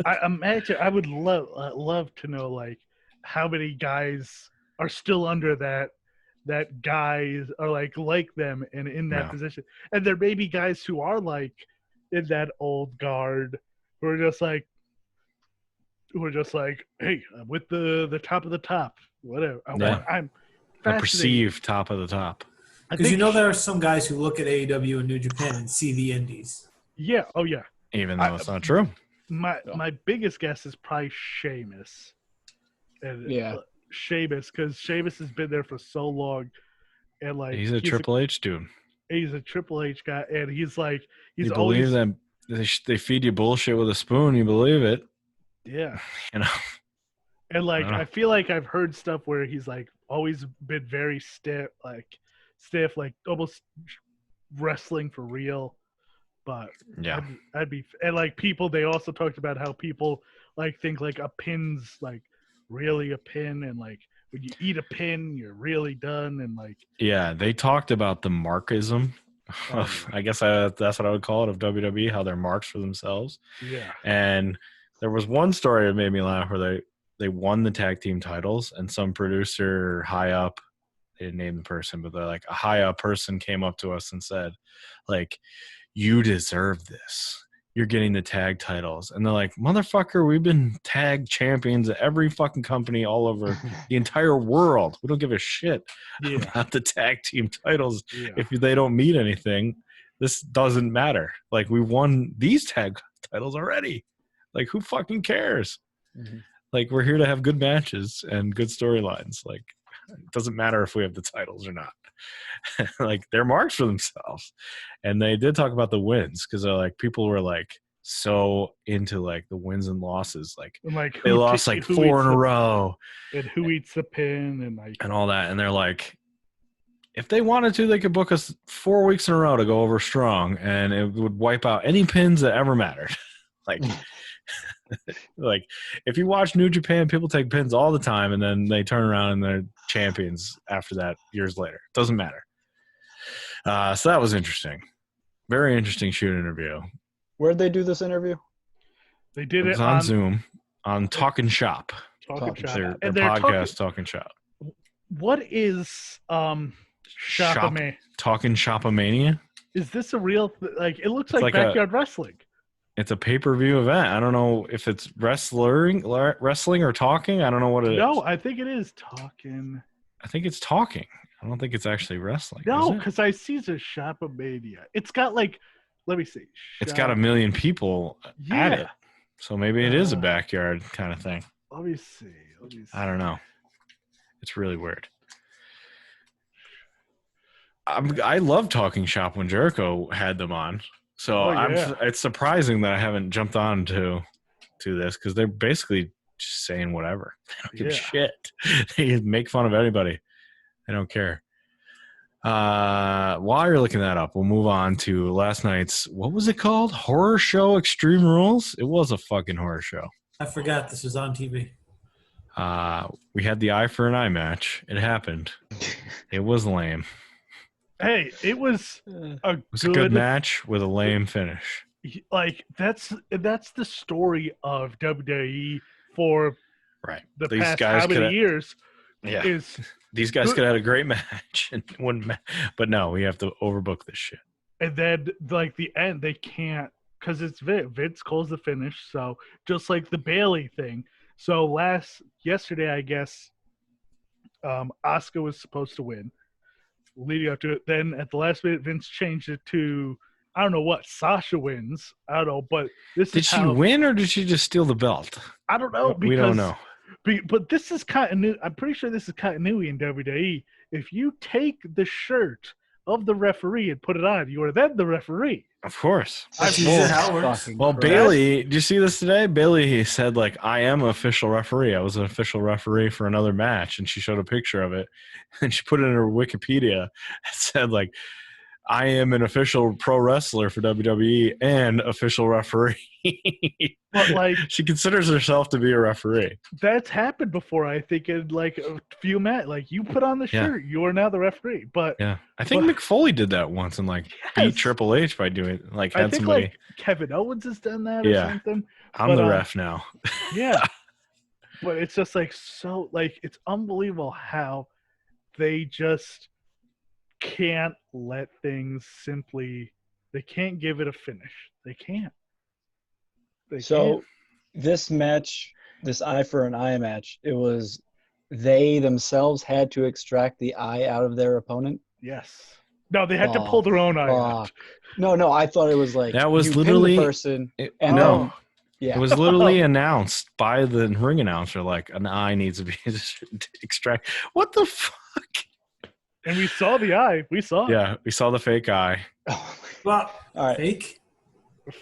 I imagine I would love to know, like, how many guys are still under that guys are like them and in that position. And there may be guys who are like in that old guard who are just like, hey, I'm with the top of the top, whatever. I'm a perceived top of the top. Because there are some guys who look at AEW and New Japan and see the indies. Yeah. Oh yeah. Even though it's not true. My biggest guess is probably Sheamus. And, Sheamus, because Sheamus has been there for so long, and like he's a Triple H dude. He's a Triple H guy, and he's like you always believe that they feed you bullshit with a spoon. You believe it. Yeah. You know. And like I feel like I've heard stuff where he's like always been very stiff, like almost wrestling for real. But yeah, I'd be, and like people, they also talked about how people like think like a pin's like really a pin, and like when you eat a pin, you're really done, and like they talked about the markism of, I guess that's what I would call it, of WWE, how they're marks for themselves. Yeah, and there was one story that made me laugh where they won the tag team titles, and some producer high up, they didn't name the person, but they're like a high up person came up to us and said, like, you deserve this. You're getting the tag titles. And they're like, motherfucker, we've been tag champions at every fucking company all over the entire world. We don't give a shit about the tag team titles. If they don't mean anything, this doesn't matter. Like, we won these tag titles already. Like, who fucking cares? Mm-hmm. Like, we're here to have good matches and good storylines. Like, it doesn't matter if we have the titles or not. Like, they're marks for themselves. And they did talk about the wins, because like people were like so into like the wins and losses. Like they lost like 4 in a row. And who eats the pin and like and all that. And they're like, if they wanted to, they could book us 4 weeks in a row to go over strong, and it would wipe out any pins that ever mattered. Like like if you watch New Japan, people take pins all the time, and then they turn around and they're champions after that years later. Doesn't matter. So that was interesting. Very interesting shoot interview. Where'd they do this interview? They did it on Zoom on Talkin' Shop. Talkin' Shop. Their podcast, Talkin' Shop. What is Shop-A-Mania? Talkin' Shop-A-Mania? Is this a real like it looks like Backyard Wrestling. It's a pay-per-view event. I don't know if it's wrestling or talking. I don't know what it is. No, I think it is talking. I think it's talking. I don't think it's actually wrestling. No, because I see the Shop-A-Mania. It's got like, let me see. It's got 1 million people at it. So maybe it is a backyard kind of thing. Let me see. I don't know. It's really weird. I love Talking Shop when Jericho had them on. So it's surprising that I haven't jumped on to this, because they're basically just saying whatever. They don't give a shit. They make fun of anybody. They don't care. While you're looking that up, we'll move on to last night's, what was it called? Horror Show Extreme Rules? It was a fucking horror show. I forgot this was on TV. We had the eye for an eye match. It happened. It was lame. Hey, it was a good match with a lame finish. Like that's the story of WWE for the past how many years. Yeah, these guys could have had a great match and wouldn't. But no, we have to overbook this shit. And then, like the end, they can't because it's Vince calls the finish. So just like the Bailey thing. So yesterday, I guess, Asuka was supposed to win. Leading up to it, then at the last minute, Vince changed it to I don't know what Sasha wins. I don't know, but did she win or did she just steal the belt? I don't know. We don't know. But this is kind of new. I'm pretty sure this is continuity in WWE. If you take the shirt of the referee and put it on, you are then the referee. Of course. Well, Bailey, did you see this today? Bailey said, like, I am an official referee. I was an official referee for another match. And she showed a picture of it. And she put it in her Wikipedia. It said, like, I am an official pro wrestler for WWE and official referee. But like, she considers herself to be a referee. That's happened before, I think, in like a few matches. Like, you put on the shirt, you are now the referee. But yeah, I think Mick Foley did that once and like beat Triple H by doing like had somebody. Like Kevin Owens has done that or something. I'm the ref now. Yeah, but it's just like so like it's unbelievable how they just can't let things simply. They can't give it a finish. They can't. This match, this eye for an eye match, it was they themselves had to extract the eye out of their opponent. Yes. No, they had to pull their own eye out. No, I thought it was like that was literally the person. It was literally announced by the ring announcer, like an eye needs to be extracted. What the fuck? And we saw the eye. We saw it. Yeah, we saw the fake eye. Well, all right. Fake?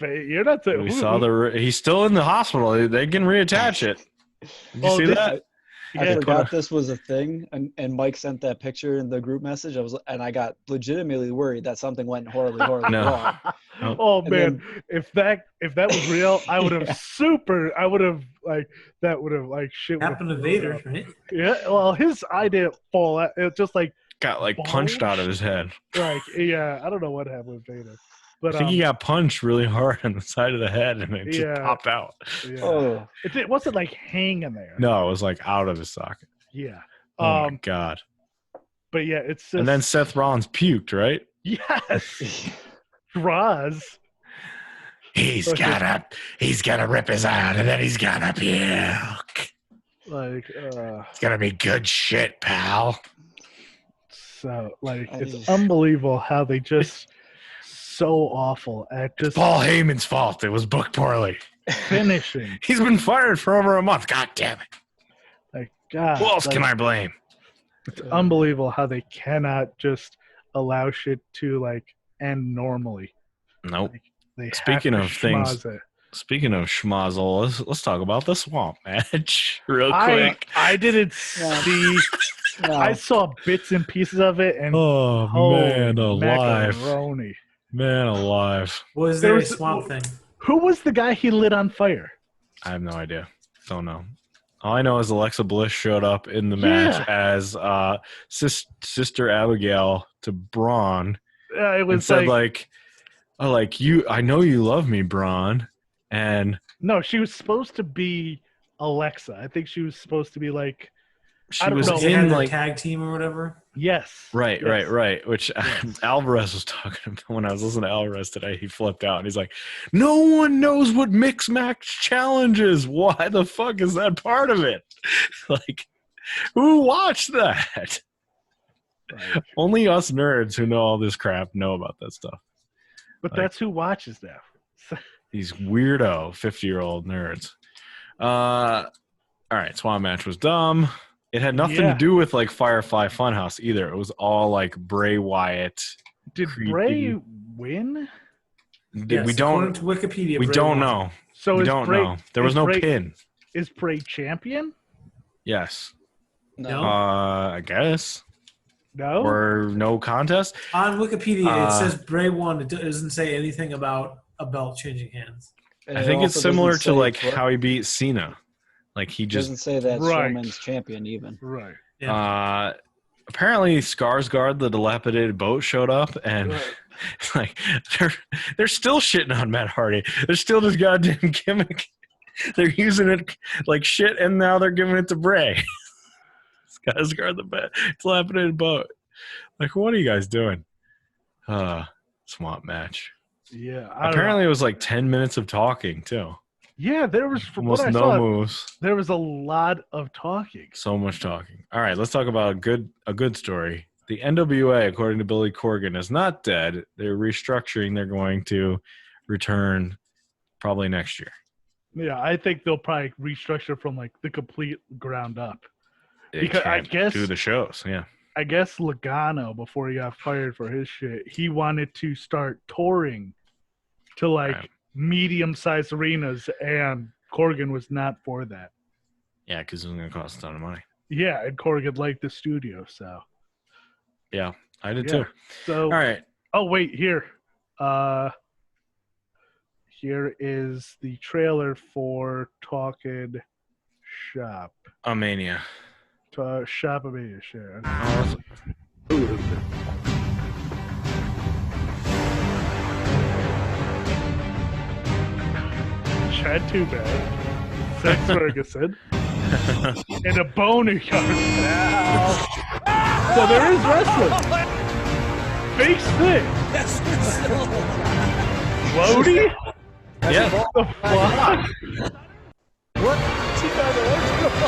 You're not saying. We saw he's still in the hospital. They can reattach it. Did you see that? I forgot this was a thing, and Mike sent that picture in the group message. I got legitimately worried that something went horribly wrong. Oh man, if that was real, I would have shit happened to Vader, right? Yeah, well, his eye didn't fall out. It just like got like punched out of his head. Like, yeah, I don't know what happened with Vader. But I think he got punched really hard on the side of the head and it just popped out. Yeah. Oh. It wasn't like hanging there. No, it was like out of his socket. Yeah. Oh my God. But yeah, it's just... And then Seth Rollins puked, right? Yes. Roz. He's gotta rip his eye out and then he's gonna puke. Like, it's gonna be good shit, pal. So, like, it's unbelievable how they just... so awful at just... It's Paul Heyman's fault. It was booked poorly. Finishing. He's been fired for over a month. God damn it. Like, God. Who else can I blame? It's unbelievable how they cannot just allow shit to, like, end normally. Nope. Like, Speaking of schmozzle, let's talk about the swamp match real quick. I didn't see... No. I saw bits and pieces of it, and man, alive. Macaroni. Man alive. Was there a swamp thing? Who was the guy he lit on fire? I have no idea. Don't know. All I know is Alexa Bliss showed up in the match as Sister Abigail to Braun. It was and said I know you love me, Braun. And no, she was supposed to be Alexa. I think she was supposed to be like... She was in like tag team or whatever. Yes. Right. Which Alvarez was talking about when I was listening to Alvarez today. He flipped out and he's like, "No one knows what mixed match challenge is. Why the fuck is that part of it? Like, who watched that? Right. Only us nerds who know all this crap know about that stuff. But that's who watches now. These weirdo 50-year-old nerds. All right, Swamp match was dumb. It had nothing to do with like Firefly Funhouse either. It was all like Bray Wyatt. Did Bray win? Yes, we don't. To Wikipedia, we Bray don't won. know. So we don't know. There was no pin. Is Bray champion? Yes. No. I guess. No. Or no contest. On Wikipedia, it says Bray won. It doesn't say anything about a belt changing hands. I think it's similar to like how he beat Cena. Like he just doesn't say that Strowman's champion even. Right. Yeah. Apparently Skarsgård, the dilapidated boat, showed up and like they're still shitting on Matt Hardy. They're still this goddamn gimmick. They're using it like shit, and now they're giving it to Bray. Skarsgård, the dilapidated boat. Like, what are you guys doing? Swamp match. Yeah. Apparently it was like 10 minutes of talking too. Yeah, there was almost no moves. There was a lot of talking. So much talking. All right, let's talk about a good story. The NWA, according to Billy Corgan, is not dead. They're restructuring. They're going to return probably next year. Yeah, I think they'll probably restructure from like the complete ground up. Because I guess do the shows. Yeah. I guess Logano, before he got fired for his shit, he wanted to start touring to like medium-sized arenas, and Corgan was not for that. Yeah, because it was going to cost a ton of money. Yeah, and Corgan liked the studio, so. Yeah, I did too. So, all right, Oh wait, here. Here is the trailer for Talking Shop. Mania. Shop Mania, sure. Chad Too Bad, Sex Ferguson, and a boner yard. So there is wrestling. Fake thing. Lodi? Yeah. What?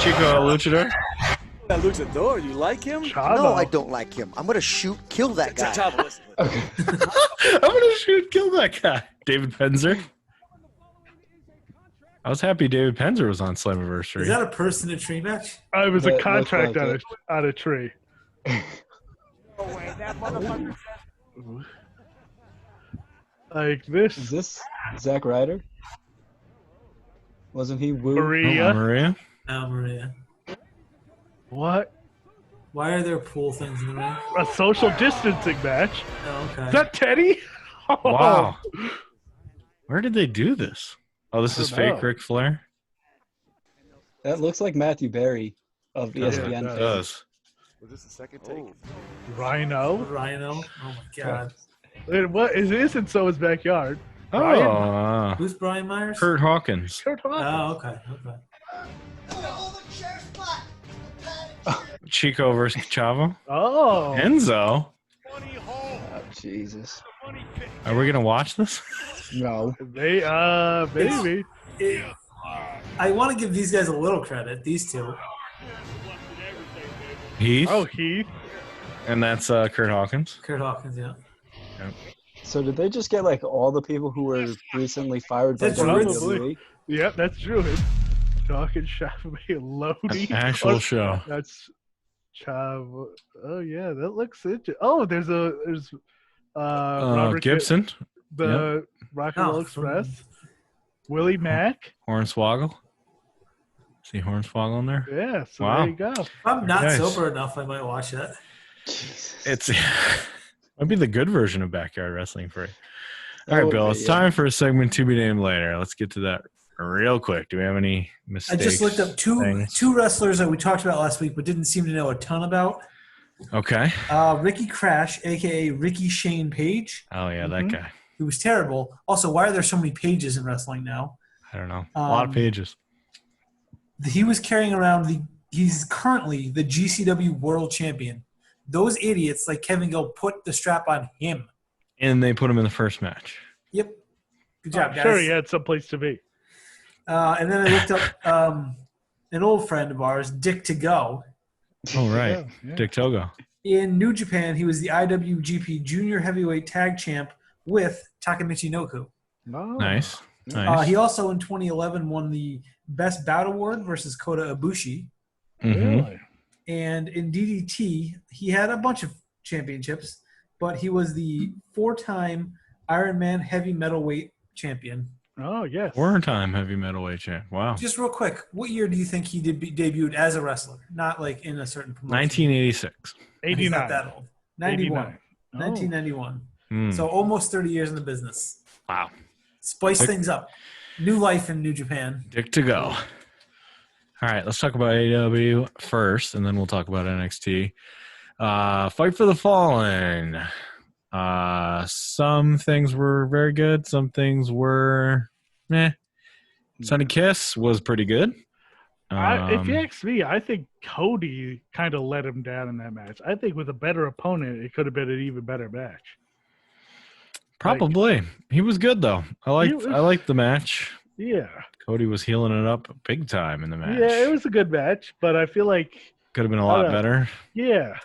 Chico Luchador? That Luchador, you like him? Chavo. No, I don't like him. I'm gonna kill that guy. Chavo, listen. I'm gonna kill that guy. David Penzer. I was happy David Penzer was on Slammiversary. Is that a person in a tree match? It was a contract on a tree. Like this. Is this Zack Ryder? Wasn't he Woo? Maria? Maria? Oh, Maria. What? Why are there pool things in the ring? A social distancing match? Oh, okay. Is that Teddy? Oh. Wow. Where did they do this? Oh, this is fake know. Ric Flair? That looks like Matthew Berry of ESPN. it It does. Was this the second take? Rhino? Rhino. Oh my God. Wait, what? It is in So's backyard. Oh, Who's Brian Myers? Kurt Hawkins. Kurt Hawkins. Oh, okay. Chico versus Chavo. Oh. Enzo. Oh, Jesus. Are we gonna watch this? No. They, maybe. I want to give these guys a little credit. These two. Heath. Oh, Heath. And that's Kurt Hawkins. Kurt Hawkins, yeah. Yep. So did they just get like all the people who were recently fired by That's WWE? Yep, that's true. Talking Shop Lodi. An actual show. That's Chavo. Oh yeah, that looks interesting. Oh, there's Robert Gibson. the Rock and Roll Oh, Express. Willie Mack. Hornswoggle. See Hornswoggle in there? Yeah, so Wow. there you go. If I'm not Nice. sober enough, I might watch that. It's might be the good version of Backyard Wrestling for you. All right, would Bill. be, It's yeah. time for a segment to be named later. Let's get to that real quick. Do we have any I mistakes? just looked up two wrestlers that we talked about last week, but didn't seem to know a ton about. Okay. Ricky Crash, aka Ricky Shane Page, Oh yeah, that guy. who was terrible. Also, why are there so many pages in wrestling now? I don't know. A lot of pages. He was carrying around he's currently the GCW World Champion. Those idiots like Kevin Gill put the strap on him. And they put him in the first match. Yep. Good job, guys. Sure, he had someplace to be. And then I looked up an old friend of ours, Dick To Go. Oh right, Yeah. Dick Togo. In New Japan, he was the IWGP Junior Heavyweight Tag Champ with Takamichi Noku. No. Nice. Nice. He also in 2011 won the Best Bout Award versus Kota Ibushi. Really? And in DDT, he had a bunch of championships, but he was the 4-time Ironman Heavy Metalweight Champion. Oh, yes. Four-time heavy metalweight champ. Wow. Just real quick, what year do you think he debuted as a wrestler? Not like in a certain promotion. 1986. He's 89. not that old. 91. 89. 1991. Hmm. So almost 30 years in the business. Wow. Spice things up. New life in New Japan. Dick To Go. All right, let's talk about AEW first, and then we'll talk about NXT. Fight for the Fallen. Some things were very good. Some things were meh. Sonny Kiss was pretty good. If you ask me, I think Cody kind of let him down in that match. I think with a better opponent, it could have been an even better match. Probably. He was good, though. I liked the match. Yeah. Cody was healing it up big time in the match. Yeah, it was a good match, but I feel like Could have been a lot better. Yeah.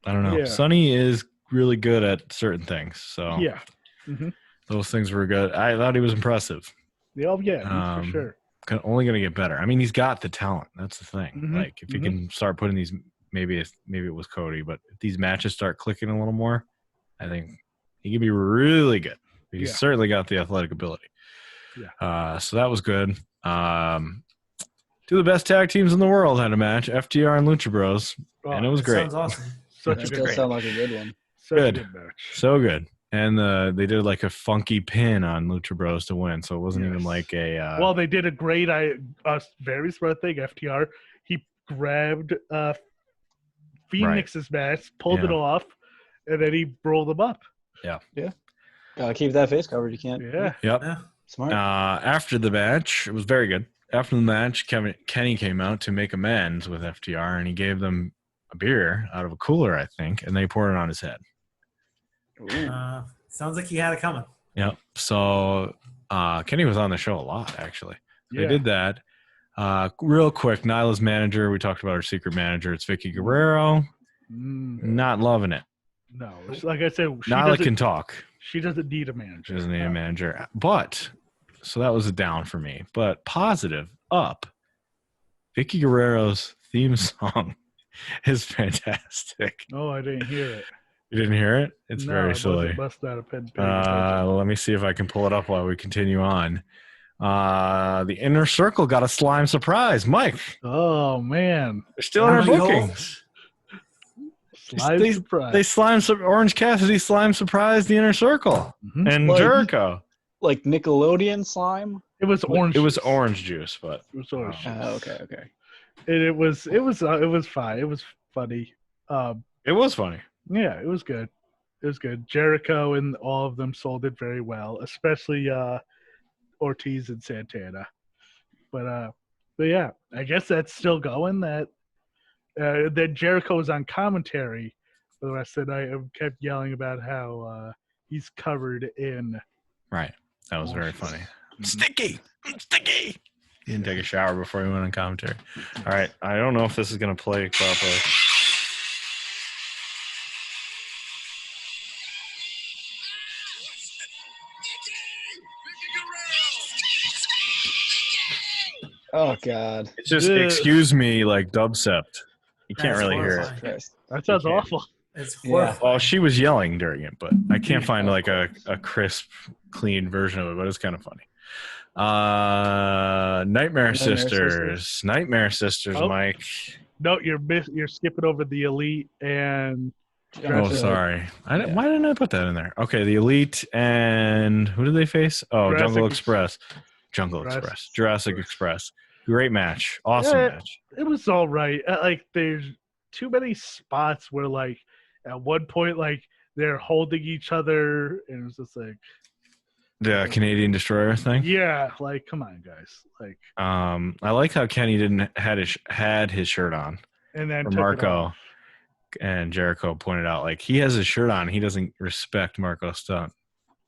I don't know. Yeah. Sonny is really good at certain things. So Yeah. Mm-hmm. those things were good. I thought he was impressive. Oh, yeah, for sure. Only going to get better. I mean, he's got the talent. That's the thing. Mhm. Like, if he can start putting these, maybe it was Cody, but if these matches start clicking a little more, I think he could be really good. He's certainly got the athletic ability. Yeah. So that was good. Two of the best tag teams in the world had a match, FTR and Lucha Bros, and it was great. Sounds awesome. Such That a does good sound like a good one. Such a good match. So good. And they did like a funky pin on Lucha Bros to win, so it wasn't even like a. Well, they did a great, very smart thing. FTR, he grabbed Phoenix's mask, pulled it off, and then he rolled him up. Yeah. Gotta keep that face covered. You can't. Yeah. Yep. Yeah. Smart. After the match, it was very good. After the match, Kenny came out to make amends with FTR, and he gave them a beer out of a cooler, I think, and they poured it on his head. Sounds like he had it coming. Yep. So Kenny was on the show a lot, actually. They did that. Real quick, Nyla's manager, we talked about her secret manager. It's Vicki Guererro. Not loving it. No. Like I said, Nyla can talk. She doesn't need a manager. She doesn't need a manager. But, so that was a down for me. But positive, up. Vicki Guerrero's theme song is fantastic. Oh, I didn't hear it. You didn't hear it? It's very silly. Must not have been let me see if I can pull it up while we continue on. The Inner Circle got a slime surprise. Mike. Oh, man. They're still in our bookings. Slime surprise. They Orange Cassidy slime surprised the Inner Circle and Jericho. Like Nickelodeon slime? It was orange. It was orange juice, but it was orange juice. Okay. And it was fine. It was funny. It was funny. Yeah, it was good. It was good. Jericho and all of them sold it very well, especially Ortiz and Santana. But yeah, I guess that's still going. That Jericho was on commentary for the rest of the night and kept yelling about how he's covered in. Right. That was very funny. Sticky. He didn't take a shower before he went on commentary. All right. I don't know if this is going to play properly. Oh, God. It's just, excuse me, like dubcept. You can't really hear it. Christ. That sounds awful. It's horrible. Well, she was yelling during it, but I can't find like a crisp, clean version of it, but it's kind of funny. Nightmare Sisters. Nightmare Sisters, Mike. No, you're skipping over the Elite and... Oh, sorry. Why didn't I put that in there? Okay, the Elite and... Who did they face? Oh, Jurassic Express. Great match. Awesome match. It was all right. Like, there's too many spots where, like, at one point, like, they're holding each other, and it was just like... The Canadian Destroyer thing? Yeah, like, come on, guys. Like, I like how Kenny had his shirt on. And then Marco and Jericho pointed out, like, he has his shirt on. He doesn't respect Marco's stunt.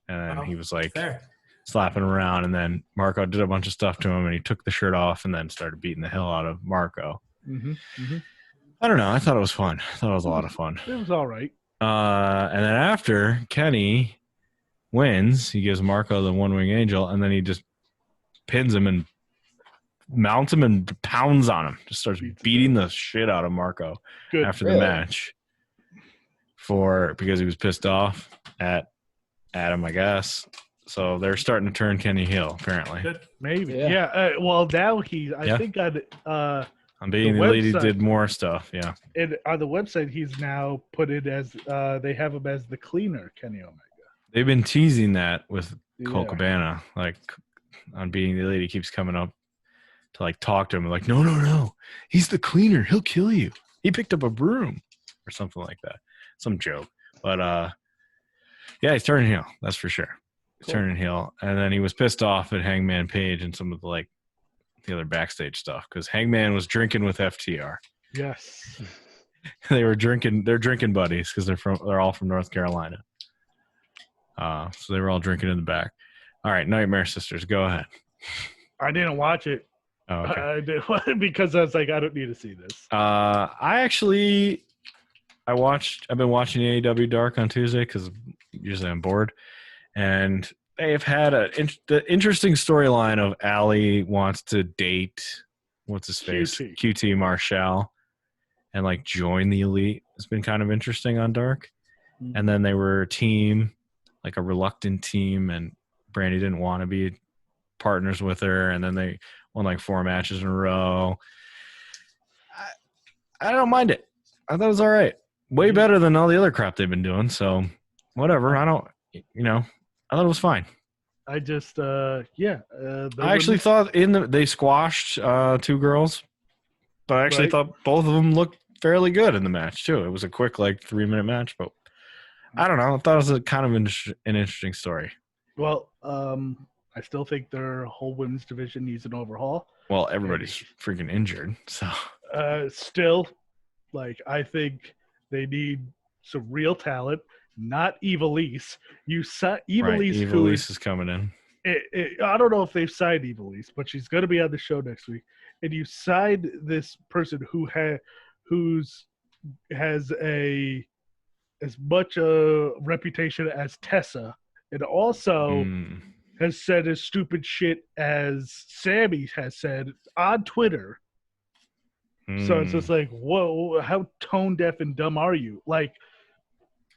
And then he was like... Fair. Slapping around, and then Marco did a bunch of stuff to him, and he took the shirt off and then started beating the hell out of Marco. I don't know. I thought it was fun. I thought it was a lot of fun. It was all right. And then after Kenny wins, he gives Marco the one-wing angel, and then he just pins him and mounts him and pounds on him. Just starts beating the shit out of Marco after the match because he was pissed off at Adam, I guess. So they're starting to turn Kenny heel, apparently. Maybe. Yeah. Well, now I think on Being the Elite, he did more stuff. Yeah. And on the website, he's now put it as they have him as the cleaner, Kenny Omega. They've been teasing that with Colt Cabana, like on Being the Elite. He keeps coming up to like talk to him, like, no, he's the cleaner. He'll kill you. He picked up a broom or something like that. Some joke, but yeah, he's turning heel. That's for sure. Turning heel, and then he was pissed off at Hangman Page and some of the the other backstage stuff because Hangman was drinking with FTR. Yes, they're drinking buddies because they're all from North Carolina. So they were all drinking in the back. All right, Nightmare Sisters, go ahead. I didn't watch it. Oh, okay. I did because I was like, I don't need to see this. I've been watching AEW Dark on Tuesday because usually I'm bored. And they've had the interesting storyline of Allie wants to date, what's his face? QT Marshall and like join the Elite. It's been kind of interesting on Dark. And then they were a team, like a reluctant team, and Brandy didn't want to be partners with her. And then they won like 4 matches in a row. I don't mind it. I thought it was all right. way better than all the other crap they've been doing. So whatever. I thought it was fine. I just I actually thought they squashed 2 girls, but I actually thought both of them looked fairly good in the match too. It was a quick 3-minute match, but I don't know. I thought it was a kind of an interesting story. Well, I still think their whole women's division needs an overhaul. Well, everybody's freaking injured, so still, I think they need some real talent, not Ivelisse. Ivelisse is coming in. I don't know if they've signed Ivelisse, but she's going to be on the show next week. And you signed this person who has as much a reputation as Tessa, and also has said as stupid shit as Sammy has said on Twitter. So it's just whoa, how tone deaf and dumb are you?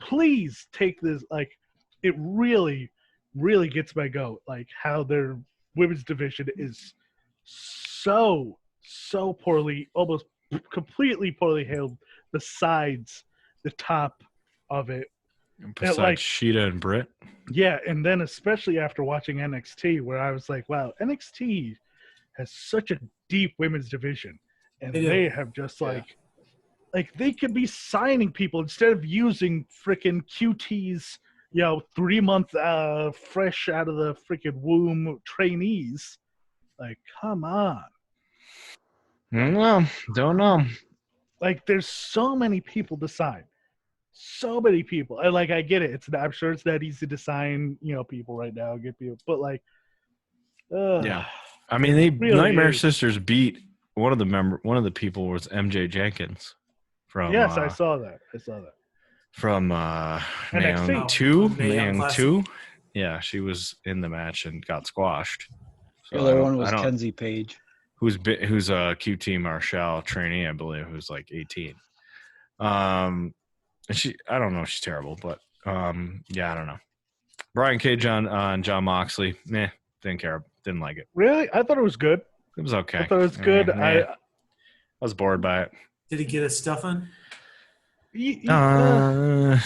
Please take this. It really, really gets my goat. How their women's division is so poorly, almost completely poorly handled. Besides the top of it, besides Sheeta and Britt. Yeah, and then especially after watching NXT, where I was like, wow, NXT has such a deep women's division. And they have just they could be signing people instead of using freaking QT's, 3-month fresh out of the freaking womb trainees. Come on. Don't know. There's so many people to sign. So many people. And I get it. I'm sure it's that easy to sign, people right now, get people. But yeah. I mean, they really Nightmare Sisters beat one of the people was MJ Jenkins from Yes, I saw that. From Mayang 2. Yeah, she was in the match and got squashed. So the other one was Kenzie Page, who's a QT Marshall trainee, I believe, who's 18. And I don't know if she's terrible, but I don't know. Brian Cage on Jon Moxley, didn't care, didn't like it. Really? I thought it was good. It was okay. I thought it was good. I was bored by it. Did he get his stuff in? Kinda.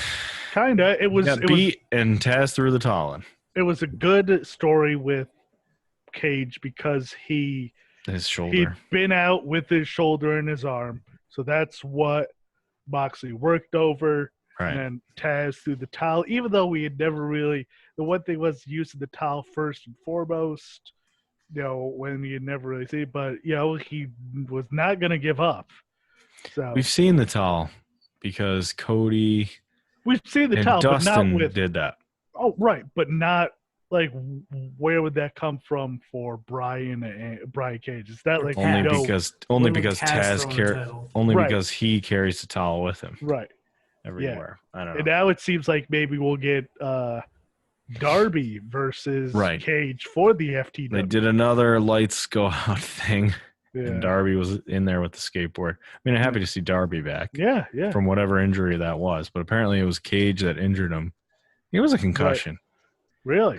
It was beat and Taz threw the towel in. It was a good story with Cage because his shoulder. He'd been out with his shoulder and his arm, so that's what Moxley worked over. Right. And Taz threw the towel, even though we had never really. The one thing was using the towel first and foremost. When you never really see, but he was not going to give up. So we've seen the towel because Cody. We've seen the towel, Dustin but not did that. Oh, right, but not where would that come from for Brian Cage? Is that because because he carries the towel with him, right? Everywhere. Yeah. I don't know. And now it seems like maybe we'll get Darby versus Cage for the FTW. They did another lights go out thing, and Darby was in there with the skateboard. I mean, I'm happy to see Darby back. Yeah. From whatever injury that was, but apparently it was Cage that injured him. It was a concussion. Right. Really?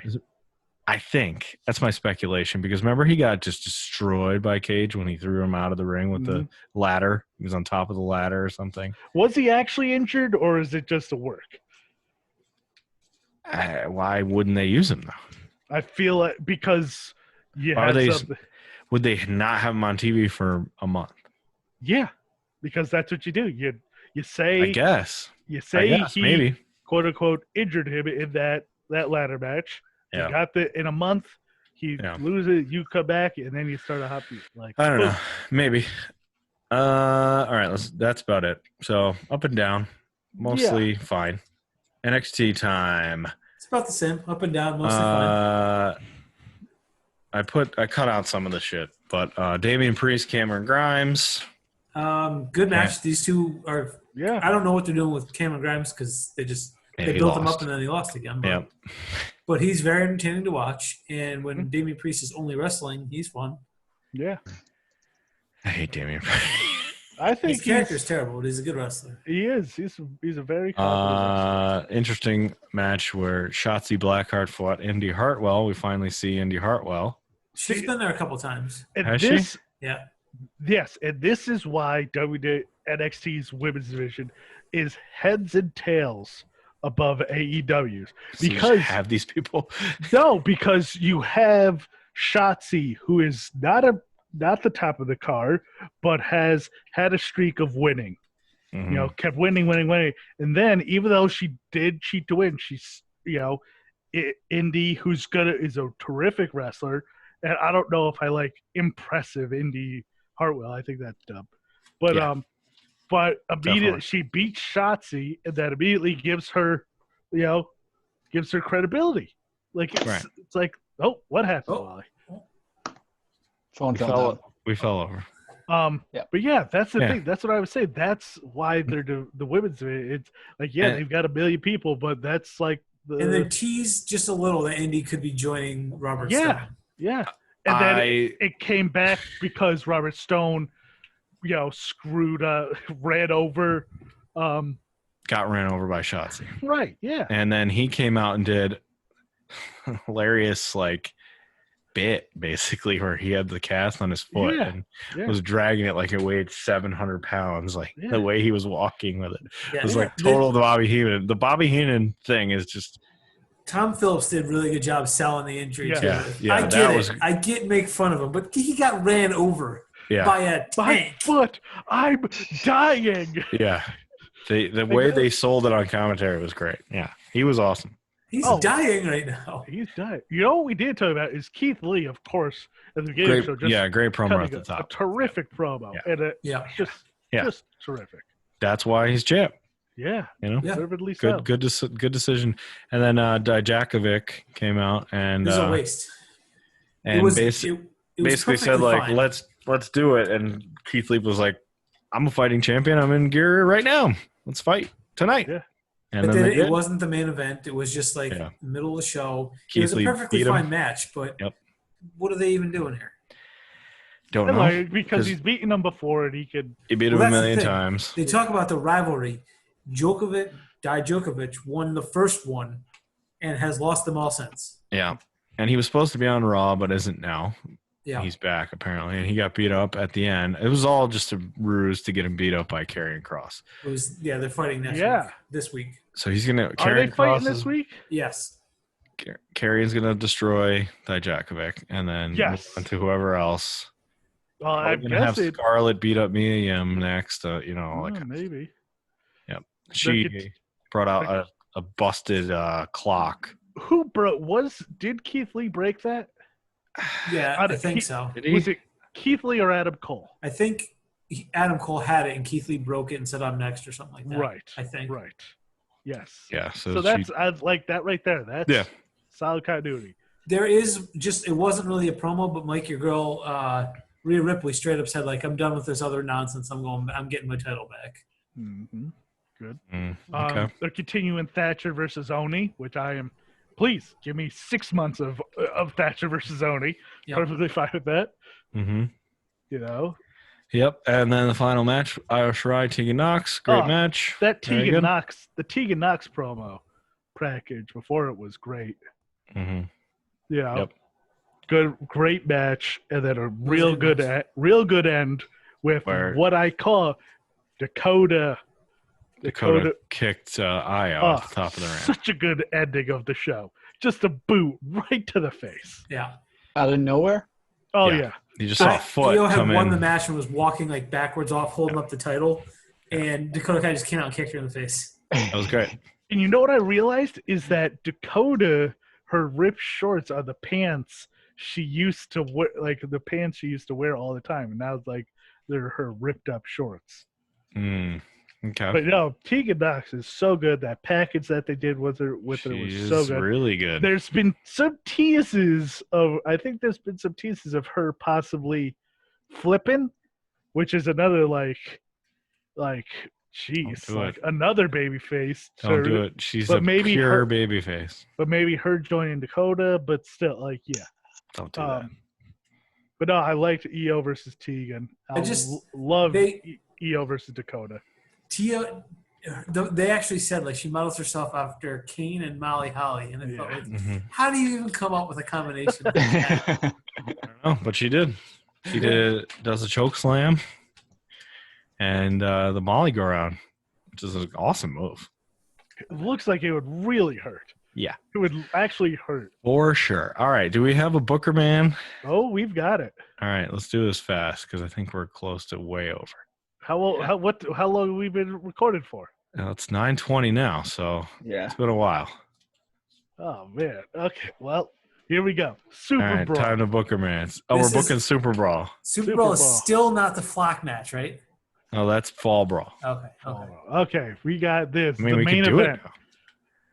I think that's my speculation because remember he got just destroyed by Cage when he threw him out of the ring with the ladder. He was on top of the ladder or something. Was he actually injured or is it just a work? Why wouldn't they use him though? I feel like because would they not have him on TV for a month? Yeah, because that's what you do. You say I guess he maybe quote unquote injured him in that ladder match. Yeah. You got in a month. He loses. You come back and then you start a hot beat. I don't know. Maybe. All right. That's about it. So up and down, mostly fine. NXT time. It's about the same. Up and down, mostly fine. I cut out some of the shit, but Damian Priest, Cameron Grimes. Good match. These two are. Yeah. I don't know what they're doing with Cameron Grimes because they built him up and then he lost again. But he's very entertaining to watch, and when Damian Priest is only wrestling, he's fun. Yeah. I hate Damian Priest. I think his character is terrible, but he's a good wrestler. He is. He's a very confident wrestler. Interesting match where Shotzi Blackheart fought Indi Hartwell. We finally see Indi Hartwell. She's been there a couple times. Has she? Yeah. Yes, and this is why NXT's women's division is heads and tails above AEW's So because have these people. No, because you have Shotzi, who is not the top of the card, but has had a streak of winning. Mm-hmm. You know, kept winning, and then even though she did cheat to win, she's Indi, who's is a terrific wrestler, and I don't know if I like impressive Indi Hartwell. I think that's dumb, but but immediately Definitely. she beats Shotzi, and that immediately gives her credibility. Like it's like, oh, what happened, Wally? Phone fell down. We fell over. But yeah, that's the thing. That's what I would say. That's why they're the women's. It's like, they've got 1 million people, but that's like and they teased just a little that Indi could be joining Robert Stone. Yeah. And then it came back because Robert Stone, screwed, ran over. Got ran over by Shotzi. Right, yeah. And then he came out and did a hilarious, bit, basically, where he had the cast on his foot and was dragging it like it weighed 700 pounds. The way he was walking with it. It was total the Bobby Heenan. The Bobby Heenan thing is just... Tom Phillips did a really good job selling the injury too. Yeah, I get make fun of him, but he got ran over by a tank. My foot, I'm dying. Yeah, the way they sold it on commentary was great. Yeah, he was awesome. He's dying right now. He's dying. You know what we did talk about is Keith Lee, of course, at the beginning of the show. Great promo at the top. A terrific promo. Yeah. And just terrific. That's why he's champ. Yeah, deservedly so. Good decision. And then Dijakovic came out and it was a waste. And basically said fine. let's do it. And Keith Lee was like, I'm a fighting champion. I'm in gear right now. Let's fight tonight. Yeah. And then it wasn't the main event. It was just the middle of the show. It was a perfectly fine match, but what are they even doing here? Don't know. Because he's beaten him before, and he beat him a million times. They talk about the rivalry. Dijakovic won the first one and has lost them all since. Yeah. And he was supposed to be on Raw, but isn't now. Yeah. He's back, apparently. And he got beat up at the end. It was all just a ruse to get him beat up by Karrion Kross. They're fighting this week. So he's going to – Are they fighting this week? Yes. Karrion's going to destroy Dijakovic and then move on to whoever else. Well, I'm going to have Scarlett beat up Mia Yim next, maybe. Yep. She brought out a busted clock. Did Keith Lee break that? Yeah, I think so. Was it Keith Lee or Adam Cole? I think Adam Cole had it and Keith Lee broke it and said, I'm next or something like that. Right. I think. Right. Yes. Yeah. So that's, I like that right there. That's solid continuity. There is it wasn't really a promo, but Mike, your girl, Rhea Ripley straight up said, I'm done with this other nonsense. I'm getting my title back. Mm-hmm. Good. Okay. They're continuing Thatcher versus Oni, which I am. Please give me 6 months of Thatcher versus Oni. Yep. Perfectly fine with that. Mm-hmm. Yep. And then the final match, Io Shirai, Tegan Nox. Great match. The Tegan Nox promo package before it was great. Mm-hmm. Yeah. Yep. Great match, and then a real good end with what I call Dakota kicked Io off the top of the ramp. Such a good ending of the show. Just a boot right to the face. Yeah. Out of nowhere? Oh, yeah. You just saw a foot Io come had won in. the match and was walking backwards off, holding up the title, and Dakota Kai just came out and kicked her in the face. That was great. And you know what I realized is that Dakota, her ripped shorts are the pants she used to wear, the pants she used to wear all the time, and now they're her ripped up shorts. Okay. But no, Tegan Nox is so good. That package that they did with her was so good. Really good. There's been some teases of her possibly flipping, which is another another baby face. Don't do it. She's pure baby face. But maybe her joining Dakota, but still, don't do that. But no, I liked Io versus Tegan. I just love Io versus Dakota. They actually said she models herself after Kane and Molly Holly, and I thought, how do you even come up with a combination? I don't know, but she did. She does a choke slam, and the Molly go around. which is an awesome move. It looks like it would really hurt. Yeah. It would actually hurt. For sure. All right. Do we have a booker man? Oh, we've got it. All right. Let's do this fast because I think we're close to way over. How long have we been recorded for? Now, it's 9:20 now, so it's been a while. Oh, man. Okay. Well, here we go. Super All right, Brawl. time to booker man. Oh, we're booking Super Brawl. Super Brawl is still not the flock match, right? Oh, that's Fall Brawl. Okay. We got this. I mean, the we main can do event. it now.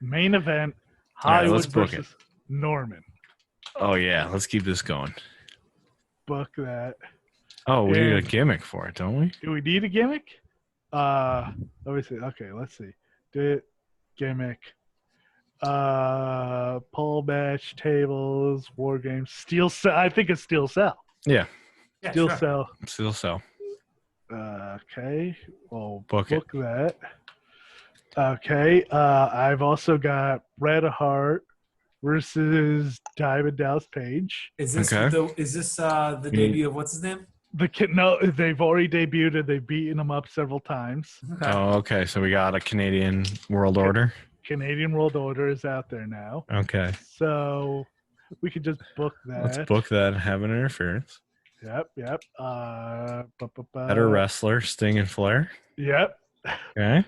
Main event. All right, Hollywood let's book versus Norman. Oh, yeah. Let's keep this going. Book that. Oh, we need a gimmick for it, don't we? Do we need a gimmick? Let me see. Okay, let's see. Gimmick. Pole match, tables, war games, steel cell. I think it's steel cell. Yeah. Steel cell. Steel cell. Okay. Well, book that. Okay. I've also got Bret Hart versus Diamond Dallas Page. Is this the debut of what's his name? No, they've already debuted and they've beaten him up several times. Okay. Oh, okay. So we got a Canadian World Order. Canadian World Order is out there now. Okay. So we could just book that. Let's book that and have an interference. Yep. Better wrestler, Sting and Flair. Yep. Okay.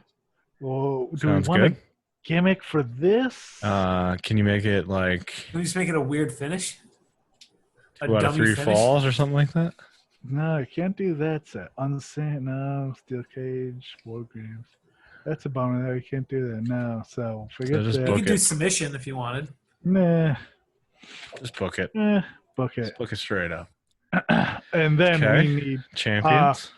Well, do Sounds we want good. a gimmick for this? Can you make it like? Can we just make it a weird finish? 2 out of 3 falls or something like that? No, I can't do that set. Unseen, no. Steel cage, war games. That's a bummer that we can't do that. No, so forget that. You could do submission if you wanted. Nah. Just book it. Book it. Just book it straight up. And then we need champions.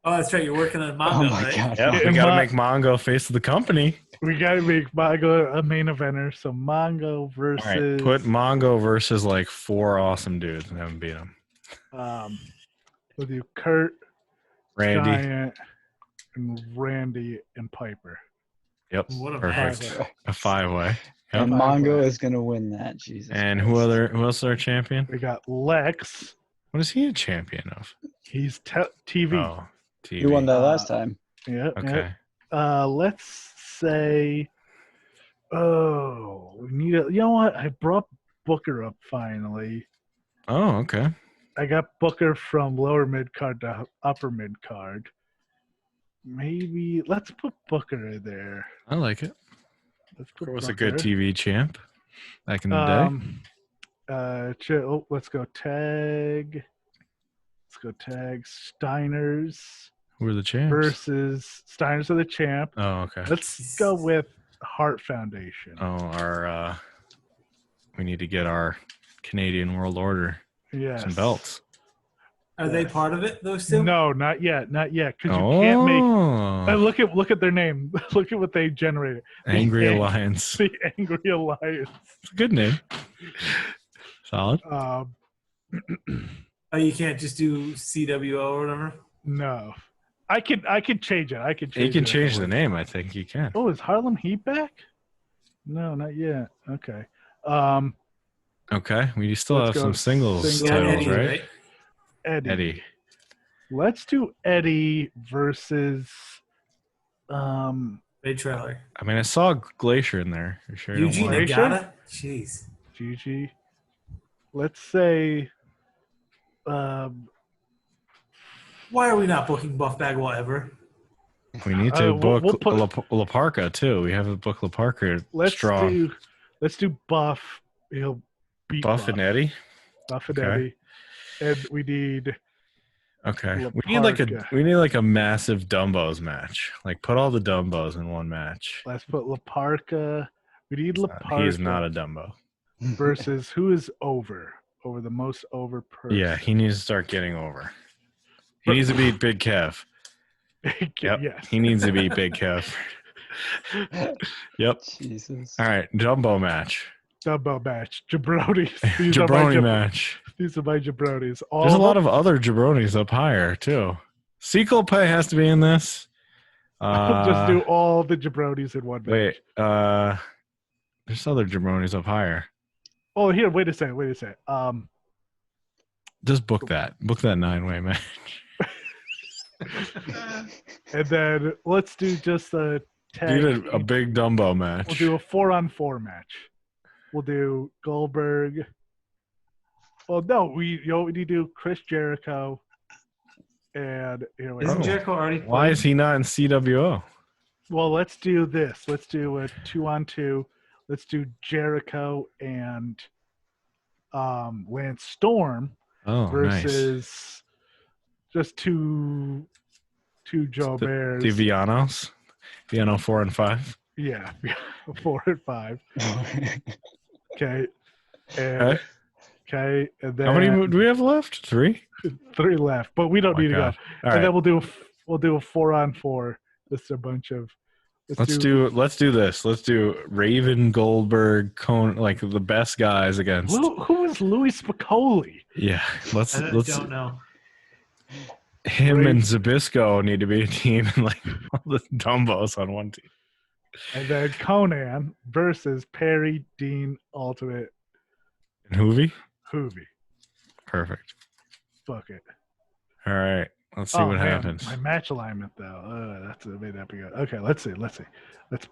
Oh, that's right. You're working on Mongo, right? God. Yep, we got to make Mongo face of the company. We got to make Mongo a main eventer. So Mongo versus. All right, put Mongo versus like 4 awesome dudes and have him beat them. We'll do Kurt, Randy, Giant, and Randy and Piper. Yep. What a perfect. A 5-way. Yep. And Mongo is going to win that. Jesus. And Christ. who else is our champion? We got Lex. What is he a champion of? He's TV. Oh, TV. He won that last time. Yeah. Okay. Let's say. Oh, we need a. You know what? I brought Booker up finally. Oh, okay. I got Booker from lower mid card to upper mid card. Maybe let's put Booker in there. I like it. Let's put Booker was a Booker. good TV champ back in the day. Let's go tag. Let's go tag Steiners. Who are the champs? Versus Steiners are the champ. Oh, okay. Let's go with Hart Foundation. Oh, we need to get our Canadian World Order some belts. Are they part of it, those two? No, not yet. Not yet. Because you can't make. Look at their name. Look at what they generated. Angry Alliance. The Angry Alliance. It's a good name. Solid. Oh, you can't just do CWO or whatever? No. I could change it. You can change the name. I think you can. Oh, is Harlem Heat back? No, not yet. Okay. Okay. We still have some singles titles, Eddie, right? Eddie. Let's do Eddie versus Big Trailer. I mean, I saw Glacier in there. You sure you Eugene don't want Nagata? Jeez. GG. Let's say why are we not booking Buff Bagwell ever? We need to book La Parka too. We have to book La Parka strong. Let's do Buff. He'll beat Buff and Eddie. Buff and Eddie. And we need. Okay. We need like a massive Dumbos match. Like put all the Dumbos in one match. Let's put La Parka. We need La Parka. He is not a Dumbo. Versus who is over the most over person. Yeah, he needs to start getting over. He needs to beat Big Kev. Yep. Yes. He needs to beat Big Kev. Yep. Jesus. All right, Dumbo match. Dumbo match. Jabronis. Jabroni match. These are my jabronis. There's a lot of other jabronis up higher too. Sequel Pay has to be in this. Just do all the jabronis in one match. Wait, there's other jabronis up higher. Oh, here, wait a second. Just book that. Book that 9-way match. And then let's do just a tag. Need a big Dumbo match. We'll do a 4-on-4 match. We'll do Goldberg. Well, no, we need to do Chris Jericho. And Isn't Jericho already? Why is he not in CWO? Well, let's do this. Let's do a 2-on-2. Let's do Jericho and Lance Storm versus just two Joe Bears. The Villanos. Villano 4 and 5. Yeah, 4 and 5. Okay. Okay. And then how many do we have left? 3? 3 left, but we don't need to go. All then we'll do a 4-on-4. Just a bunch of. Let's do this. Let's do Raven, Goldberg, Cone, like the best guys against. Who is Louis Spicoli? Yeah, let's. Don't know. Him and Zbyszko need to be a team, and like all the Dumbos on one team. And then Conan versus Perry, Dean, Ultimate, and Hoovy. Perfect. Fuck it. All right. Let's see what happens. My match alignment, though. That's made that be good. Okay, let's see. Let's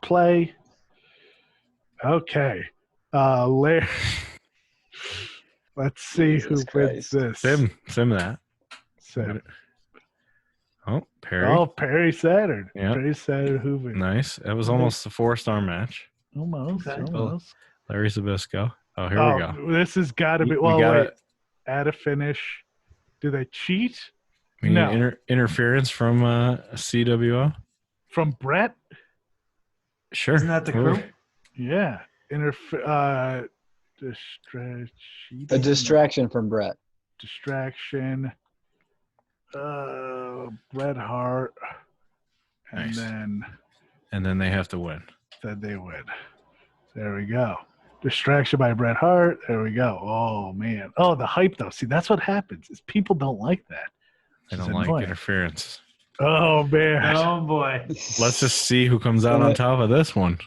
play. Okay. Let's see Jesus who wins this. Sim that. Sim. Oh, Perry. Oh, Perry Saturn. Yep. Perry Saturn Hoover. Nice. That was almost a 4-star match. Almost. Larry Zbyszko. Oh, here we go. This has got to be. Well, wait. Add a finish. Do they cheat? We need interference from CWO? From Brett? Sure. Isn't that the crew? Yeah. A distraction from Brett. Distraction. Bret Hart. And nice. then they have to win. Then they win. There we go. Distraction by Bret Hart. There we go. Oh, man. Oh, the hype, though. See, that's what happens is people don't like that. They don't like interference. Oh, man. Oh, boy. Let's just see who comes out on top of this one.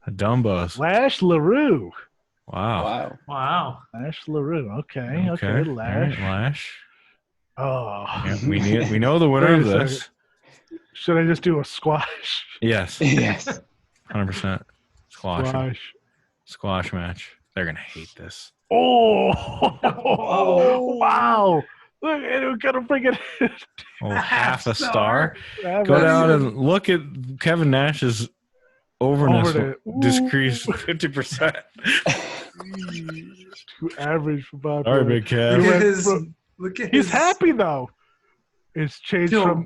The Dumbos. Lash LaRue. Wow. Lash LaRue. Okay. Lash. Right, Lash. Oh. Yeah, we know the winner of this. Should I just do a squash? Yes. 100%. Squash match. They're going to hate this. Oh, wow. Look, we're going to bring it in. Half a star. Go down and look at Kevin Nash's overness decreased 50%. Too average for Bob. Sorry, Big Kev. He's happy, though. It's changed from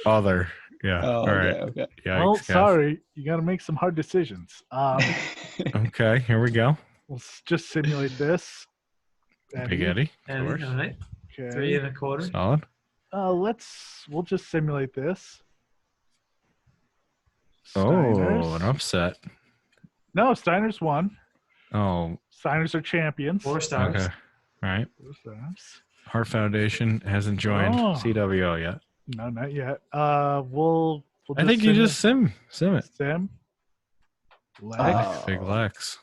other. Yeah. Oh, all right. Okay. Yikes, well, Kev. sorry. You got to make some hard decisions. Okay, here we go. We'll just simulate this. Big Eddie. All right. Okay. 3 1/4. Solid. We'll just simulate this. Oh, an upset. No, Steiner's won. Oh. Steiners are champions. 4 stars. Okay. All right. 4 stars. Heart Foundation hasn't joined CWO yet. No, not yet. We'll I think you just sim it. Sim. Lex. Big Lex.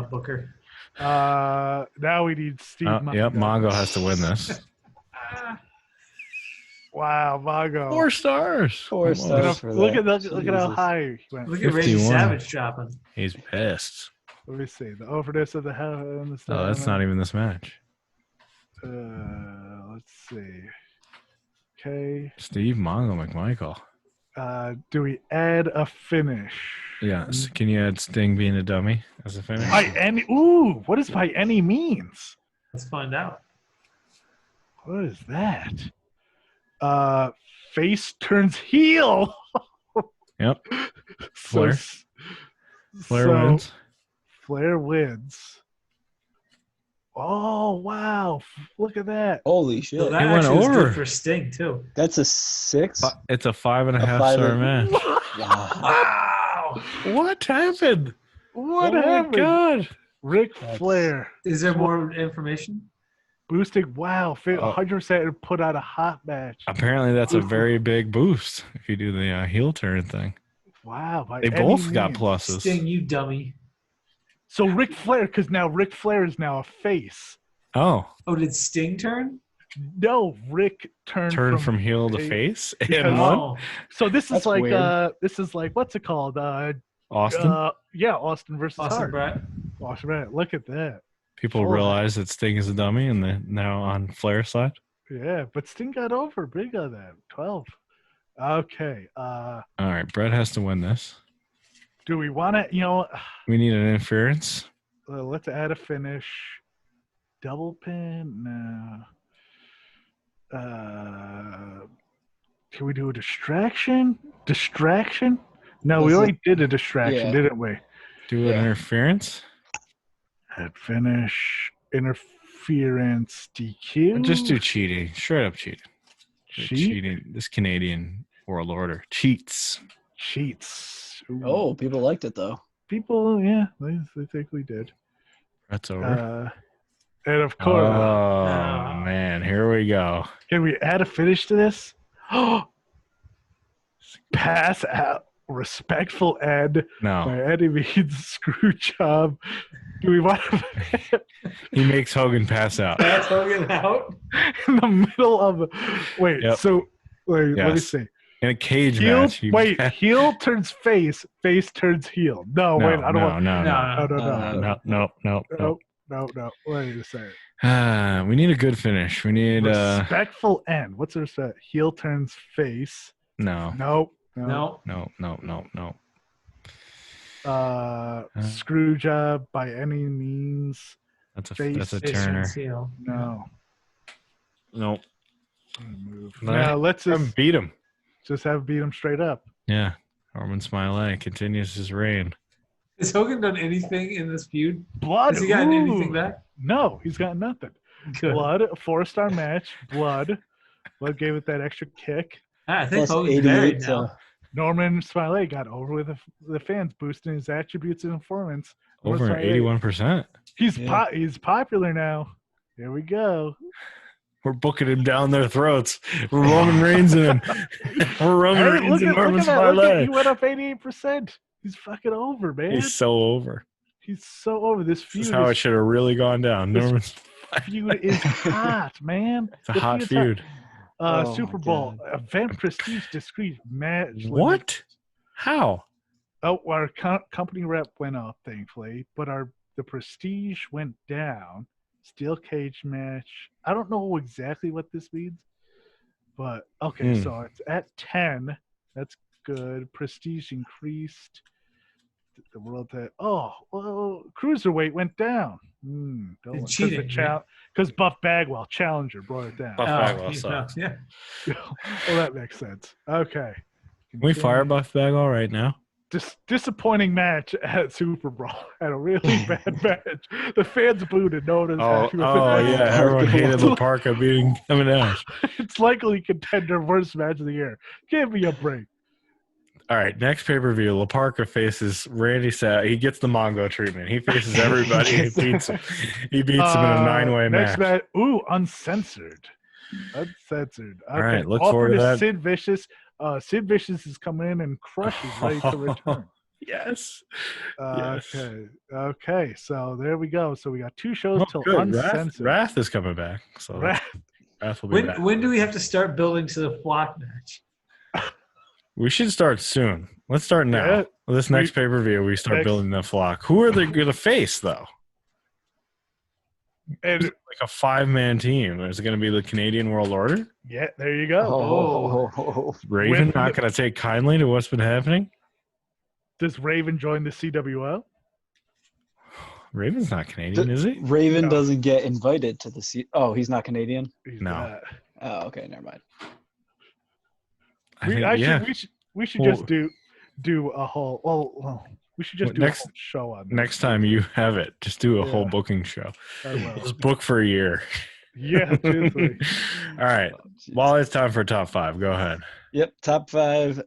Booker. Now we need Steve. Yep, Mongo has to win this. Wow, Mongo. 4 stars. 4 stars. For look at how high he went. Look at Randy Savage dropping. He's pissed. Let me see the overdose of the hell. Oh, that's not even this match. Let's see. Okay. Steve Mongo McMichael. Do we add a finish? Yes. Can you add Sting being a dummy as a finish? By any? Ooh, what does by any means? Let's find out. What is that? Face turns heel. Yep. Flair. Flair wins. Flair wins. Oh wow! Look at that. Holy shit! So that actually was good for Sting too. That's a 6. It's a 5.5 star match. Wow! What happened? What happened? My God! Ric Flair. Is there more information? Boosting. Wow! 100% put out a hot match. Apparently, that's a very big boost if you do the heel turn thing. Wow! They both got pluses. Sting, you dummy. So Ric Flair, because now Ric Flair is now a face. Oh. Oh, did Sting turn? No, Rick turned from heel to face and because- won. So this That's is like weird. what's it called? Austin. Yeah, Austin versus Austin Hart. Brett. Austin Brett. Look at that. People realize that Sting is a dummy, and they're now on Flair's side. Yeah, but Sting got over big on that. 12. Okay. All right, Brett has to win this. Do we want to? We need an interference. Let's add a finish. Double pin. No. Can we do a distraction? No, we already did a distraction, didn't we? Do an interference. Add finish. Interference. DQ. Or just do cheating. Straight up cheating. Cheating. This Canadian World Order cheats. Ooh. Oh, people liked it though. People, yeah, they think we did. That's over. And of course, oh man, here we go. Can we add a finish to this? Pass out, respectful end. No, by any means, screw job. Do we want to? He makes Hogan pass out. Pass Hogan out in the middle of. Wait, Yep. so wait, Yes. let me see. In a cage match. Heel turns face turns heel. No, wait, I don't want. No. Wait a second. We need a good finish. We need respectful end. What's the respect? Heel turns face. No. No. Screw job by any means. That's a face Turner. No. Nope. Now let's just beat him. Just have beat him straight up. Yeah. Norman Smiley continues his reign. Has Hogan done anything in this feud? Blood. Has he gotten anything back? No, he's got nothing. Good. Blood, a 4-star match. Blood gave it that extra kick. I think Plus Hogan's 88. married now. Norman Smiley got over with the fans, boosting his attributes and performance. Over 81%. He's popular now. Here we go. We're booking him down their throats. We're Roman Reigns in him. We're Roman Reigns and Norman Smiley. He went up 88%. He's fucking over, man. He's so over. He's so over. This feud is how it should have really gone down. This feud is hot, man. It's a hot feud. Super Bowl event prestige discreet match. What? How? Oh, our company rep went up, thankfully, but the prestige went down. Steel cage match. I don't know exactly what this means, but okay, so it's at 10. That's good. Prestige increased. The world cruiserweight went down. Cheating, because Buff Bagwell, challenger, brought it down. Buff Bagwell sucks. Yeah. Well, that makes sense. Okay. Can we fire Buff Bagwell right now? Disappointing match at Super Bowl. Had a really bad match. The fans booed and no one was happy with it. Everyone hated Laparca beating Kevin Nash. It's likely contender worst match of the year. Give me a break. All right, next pay-per-view, Laparca faces Randy Savage. He gets the Mongo treatment. He faces everybody. He beats him. He beats him in a 9-way match. Next match, uncensored. Uncensored. Okay. All right, look forward to that. Sid Vicious. Sid Vicious is coming in and Crush is ready to return. Yes. Okay. So there we go. So we got 2 shows till good. uncensored. Wrath is coming back. So Wrath will be back. When do we have to start building to the flock match? We should start soon. Let's start now. Yeah. This next pay-per-view, we start building the flock. Who are they going to face, though? And like a 5-man team. Is it going to be the Canadian World Order? Yeah, there you go. Raven not going to take kindly to what's been happening? Does Raven join the CWO? Raven's not Canadian, is he? Raven doesn't get invited to the Oh, he's not Canadian? No. Oh, okay, never mind. We should just do a whole. Well, we should just do a whole show on this. Next time you have it, just do a whole booking show. Just book for a year. Yeah, seriously. All right. Well, it's time for top 5. Go ahead. Yep, top 5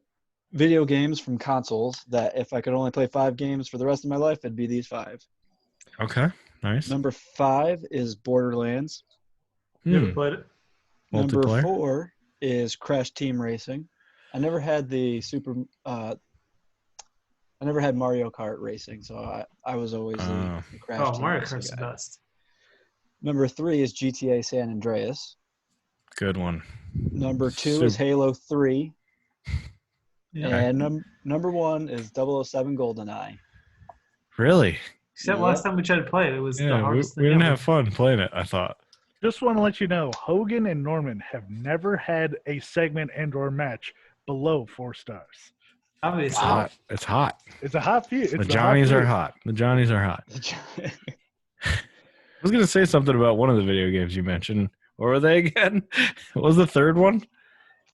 video games from consoles that if I could only play 5 games for the rest of my life, it'd be these 5. Okay, nice. Number 5 is Borderlands. Never played it. Number 4 is Crash Team Racing. I never had the I never had Mario Kart Racing, so I was always the Crash Team Mario Racing Kart's the guy. best. Number 3 is GTA San Andreas. Good one. Number 2 is Halo 3. Yeah. And number 1 is 007 GoldenEye. Really? Except last time we tried to play it, it was the hardest we thing didn't ever. have fun playing it, I thought. Just want to let you know, Hogan and Norman have never had a segment and/or match below 4 stars. Obviously. It's hot. It's hot. It's a hot feud. The Johnnies are hot. The Johnnies are hot. I was going to say something about one of the video games you mentioned. What were they again? What was the third one?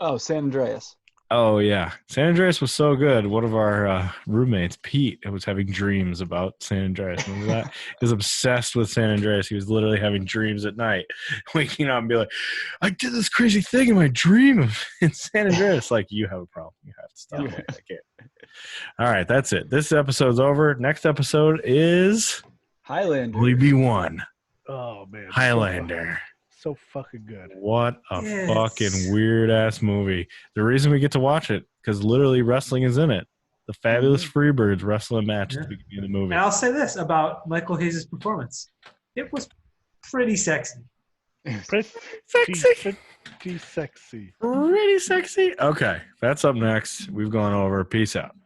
Oh, San Andreas. Oh, yeah. San Andreas was so good. One of our roommates, Pete, was having dreams about San Andreas. Remember that? He was obsessed with San Andreas. He was literally having dreams at night, waking up and be like, I did this crazy thing in my dream in San Andreas. Like, you have a problem. You have to stop. Like, I can't. All right, that's it. This episode's over. Next episode is Highlander. Only Be One. Oh, man. Highlander. So fucking good. What a fucking weird-ass movie. The reason we get to watch it, because literally wrestling is in it. The Fabulous Freebirds wrestling match at the beginning of the movie. And I'll say this about Michael Hayes' performance. It was pretty sexy. Pretty Sexy. Pretty sexy. Pretty sexy. Okay, that's up next. We've gone over. Peace out.